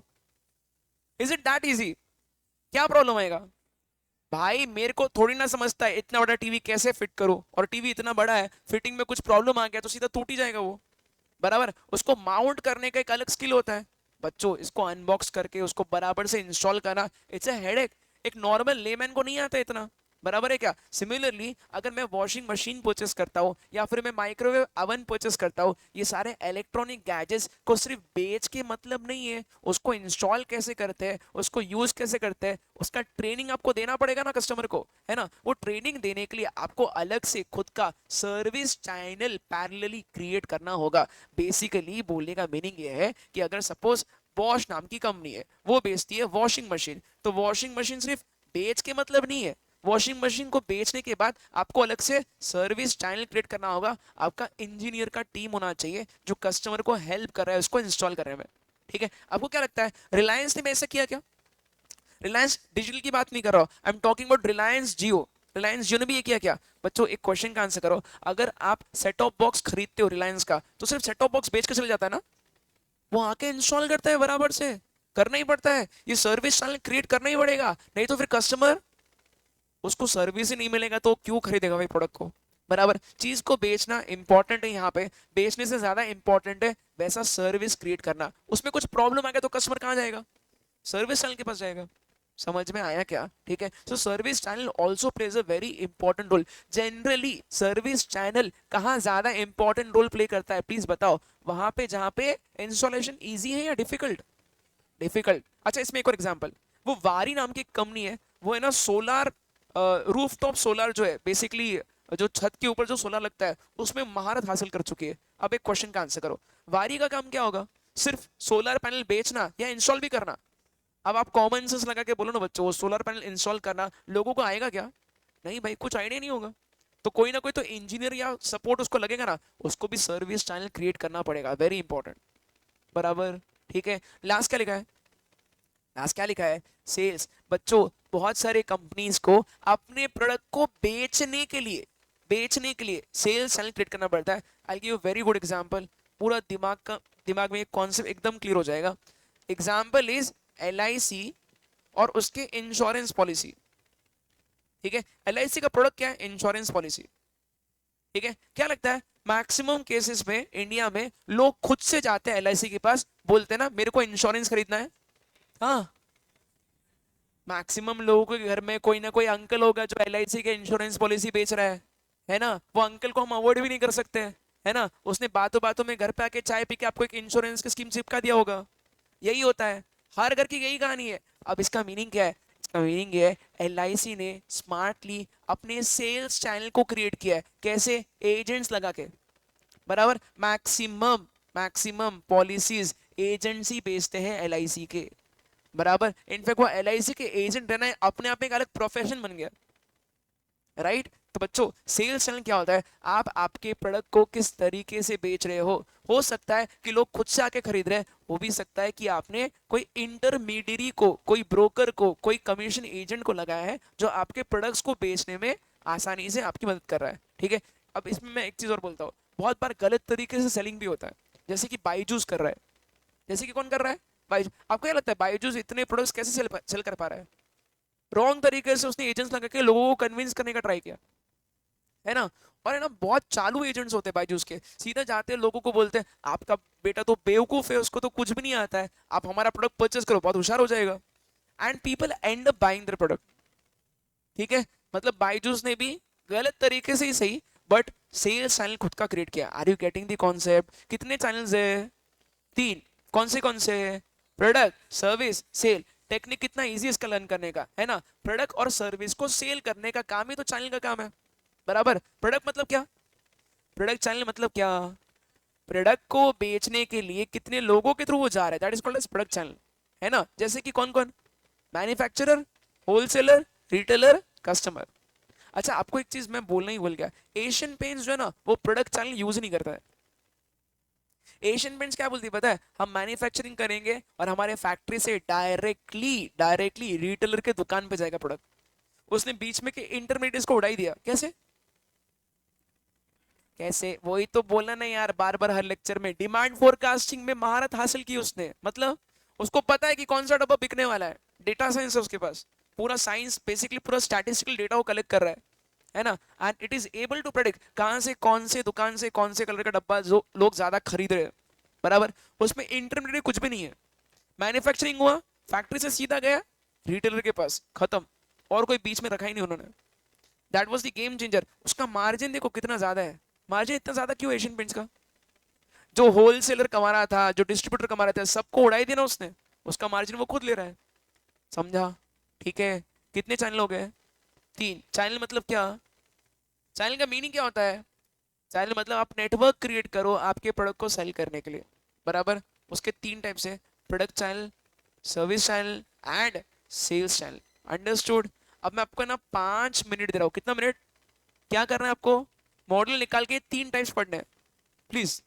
Is it that easy? क्या प्रॉब्लम आएगा? भाई मेरे को थोड़ी ना समझता है इतना बड़ा टीवी कैसे फिट करूं, और टीवी इतना बड़ा है, फिटिंग में कुछ प्रॉब्लम आ गया तो सीधा टूट ही जाएगा वो, बराबर। उसको माउंट करने का एक अलग स्किल होता है। बच्चों, इसको अनबॉक्स करके उसको बराबर से इंस्टॉल करना, इट्स अ हेडेक। एक नॉर्मल लेमैन को नहीं आता इतना, बराबर है क्या? सिमिलरली अगर मैं वॉशिंग मशीन परचेस करता हूँ या फिर मैं माइक्रोवेव अवन परचेस करता हूँ, ये सारे इलेक्ट्रॉनिक गैजेट्स को सिर्फ बेच के मतलब नहीं है, उसको इंस्टॉल कैसे करते हैं, उसको यूज कैसे करते हैं, उसका ट्रेनिंग आपको देना पड़ेगा ना कस्टमर को, है ना। वो ट्रेनिंग देने के लिए आपको अलग से खुद का सर्विस चैनल पैरेलली क्रिएट करना होगा। बेसिकली बोलने का मीनिंग ये है कि अगर सपोज बॉश नाम की कंपनी है, वो बेचती है वॉशिंग मशीन, तो वॉशिंग मशीन सिर्फ बेच के मतलब नहीं है, वॉशिंग मशीन को बेचने के बाद आपको अलग से सर्विस चैनल क्रिएट करना होगा। आपका इंजीनियर का टीम होना चाहिए जो कस्टमर को हेल्प कर रहा है उसको इंस्टॉल करने में। ठीक है, आपको क्या लगता है रिलायंस ने ऐसा किया क्या? रिलायंस डिजिटल की बात नहीं कर रहा हूं, I am talking about Reliance Jio. Reliance Jio ने भी ये किया क्या? बच्चों, एक क्वेश्चन का आंसर करो। अगर आप सेट ऑफ बॉक्स खरीदते हो रिलायंस का, तो सिर्फ सेट ऑफ बॉक्स बेच के चले जाता है ना, वो आके इंस्टॉल करता है बराबर से, करना ही पड़ता है, ये सर्विस चैनल क्रिएट करना ही पड़ेगा, नहीं तो फिर कस्टमर, उसको सर्विस ही नहीं मिलेगा तो क्यों खरीदेगा भाई प्रोडक्ट को, बराबर। चीज को बेचना इंपॉर्टेंट है यहाँ पे, बेचने से ज्यादा इंपॉर्टेंट है वैसा सर्विस क्रिएट करना। उसमें कुछ प्रॉब्लम आ गया तो कस्टमर कहाँ जाएगा? सर्विस चैनल के पास जाएगा। समझ में आया क्या? ठीक है, so service channel also plays a very important role. Generally service channel कहाँ ज्यादा इंपॉर्टेंट रोल प्ले करता है, प्लीज बताओ? वहां पे जहां पे इंस्टॉलेशन इजी है या डिफिकल्ट? डिफिकल्ट। अच्छा, इसमें एक और एग्जांपल, वो वारी नाम की कंपनी है, वो है ना सोलार, रूफटॉप सोलार जो है बेसिकली, जो छत के ऊपर जो सोलर लगता है उसमें महारत हासिल कर चुकी है। अब एक क्वेश्चन का आंसर करो, वारी का काम क्या होगा? सिर्फ सोलर पैनल बेचना या इंस्टॉल भी करना? अब आप कॉमन सेंस लगा के बोलो ना बच्चों, सोलर पैनल इंस्टॉल करना लोगों को आएगा क्या? नहीं भाई, कुछ आइडिया नहीं होगा। तो कोई ना कोई तो इंजीनियर या सपोर्ट उसको लगेगा ना, उसको भी सर्विस चैनल क्रिएट करना पड़ेगा, वेरी इंपॉर्टेंट, बराबर। ठीक है, लास्ट क्या लिखा है? लास्ट क्या लिखा है? सेल्स। बच्चों, बहुत सारे कंपनीज को अपने प्रोडक्ट को बेचने के लिए सेल्स चैनल क्रिएट करना पड़ता है। I give you very good example, पूरा दिमाग में एक कॉन्सेप्ट एकदम क्लियर हो जाएगा। एग्जांपल इज LIC और उसके इंश्योरेंस पॉलिसी। ठीक है, LIC का प्रोडक्ट क्या है? Insurance policy. ठीक है, क्या लगता है मैक्सिमम केसेस में इंडिया में लोग खुद से जाते हैं LIC के पास, बोलते हैं ना मेरे को इंश्योरेंस खरीदना है। हाँ, मैक्सिमम लोगों के घर में कोई ना कोई अंकल होगा जो LIC के इंश्योरेंस पॉलिसी बेच रहा है ना। वो अंकल को हम अवॉइड भी नहीं कर सकते हैं, है ना, उसने बातों बातों में घर पे आके चाय पी के आपको एक इंश्योरेंस की स्कीम चिपका दिया होगा। यही होता है, हर घर की यही कहानी है। अब इसका मीनिंग क्या है? इसका मीनिंग ये है LIC ने स्मार्टली अपने सेल्स चैनल को क्रिएट किया है, कैसे? एजेंट्स लगा के, बराबर। मैक्सिमम मैक्सिमम पॉलिसीज एजेंसी बेचते हैं LIC के, बराबर। इनफैक्ट वो LIC के एजेंट रहना है अपने आप में एक अलग प्रोफेशन बन गया, राइट। तो बच्चों, सेल्स चैनल क्या होता है? आप आपके प्रोडक्ट को किस तरीके से बेच रहे हो सकता है कि लोग खुद से आके खरीद रहे हैं, हो भी सकता है कि आपने कोई इंटरमीडियरी को, कोई ब्रोकर को, कोई कमीशन एजेंट को लगाया है जो आपके प्रोडक्ट्स को बेचने में आसानी से आपकी मदद कर रहा है। ठीक है, अब इसमें मैं एक चीज और बोलता हूँ, बहुत बार गलत तरीके से सेलिंग भी होता है, जैसे कि बाईजूस कर रहा है। जैसे कि कौन कर रहा है? बाईजूस। आपको क्या लगता है बाईजूस इतने प्रोडक्ट्स कैसे सेल कर पा रहा है? रॉन्ग तरीके से उसने एजेंट्स लगा के लोगों को कन्विंस करने का ट्राई किया, है ना। और है ना, बहुत चालू एजेंट्स होते हैं बायजूस के, सीधा जाते हैं लोगों को बोलते हैं आपका बेटा तो बेवकूफ है, उसको तो कुछ भी नहीं आता है, आप हमारा प्रोडक्ट परचेस करो, बहुत होशियार हो जाएगा। And people and up buying the product. ठीक है, मतलब बायजूस ने भी गलत तरीके से ही सही, बट सेल्स चैनल खुद का क्रिएट किया। Are you getting the concept? कितने चैनल्स है? तीन। कौन से है? Product, service, sale. टेक्निक कितना इजी इसका लर्न करने का है ना। प्रोडक्ट और सर्विस को सेल करने का काम ही तो चैनल का काम है, बराबर। प्रोडक्ट मतलब क्या? प्रोडक्ट चैनल मतलब क्या? प्रोडक्ट को बेचने के लिए कितने लोगों के थ्रू वो जा रहा है, that is called as product channel, है ना। जैसे कि कौन कौन? Manufacturer, wholesaler, retailer, customer. अच्छा, आपको एक चीज मैं बोलना ही भूल गया, एशियन पेंट्स जो है ना वो प्रोडक्ट चैनल यूज नहीं करता है। एशियन पेंट्स क्या बोलती है पता है? हम मैन्युफैक्चरिंग करेंगे और हमारे फैक्ट्री से डायरेक्टली डायरेक्टली रिटेलर के दुकान पे जाएगा प्रोडक्ट। उसने बीच में के इंटरमीडिएट्स को उड़ाई दिया। कैसे? कैसे? वही तो बोलना नहीं यार, बार बार हर लेक्चर में। डिमांड फोरकास्टिंग में महारत हासिल की उसने, मतलब उसको पता है कि कौन सा डब्बा बिकने वाला है। डेटा साइंस है उसके पास, पूरा साइंस, बेसिकली पूरा स्टैटिस्टिकल डेटा वो कलेक्ट कर रहा है ना। And it is able to predict कहां से कौन से दुकान से कौन से कलर का डब्बा जो लोग ज्यादा खरीद रहे हैं, बराबर। उसमें इंटरमीडिएट कुछ भी नहीं है। मैन्युफैक्चरिंग हुआ, फैक्ट्री से सीधा गया रिटेलर के पास, खत्म। और कोई बीच में रखा ही नहीं उन्होंने। That was the game changer. उसका मार्जिन देखो कितना ज्यादा है। मार्जिन इतना ज्यादा क्यों एशियन पेंट्स का? जो होलसेलर कमा रहा था, जो डिस्ट्रीब्यूटर कमा रहा था, सबको उड़ाई देना उसने। उसका मार्जिन वो खुद ले रहा है। समझा? ठीक है। कितने चैनल हो गए? तीन। चैनल मतलब क्या? चैनल का मीनिंग क्या होता है? चैनल मतलब आप नेटवर्क क्रिएट करो आपके प्रोडक्ट को सेल करने के लिए, बराबर। उसके तीन टाइप्स है, product channel, service channel and sales channel. Understood? अब मैं आपको ना 5 मिनट दे रहा हूँ। कितना मिनट? क्या करना है आपको? मॉडल निकाल के तीन टाइप्स पढ़ने हैं, please.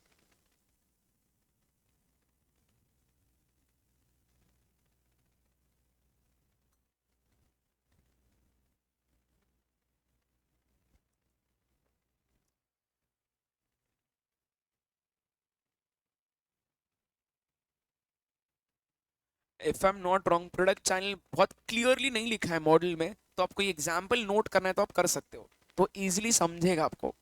If I am not wrong, product channel बहुत क्लियरली नहीं लिखा है मॉडल में, तो आपको ये एग्जाम्पल नोट करना है तो आप कर सकते हो, तो इजीली समझेगा आपको।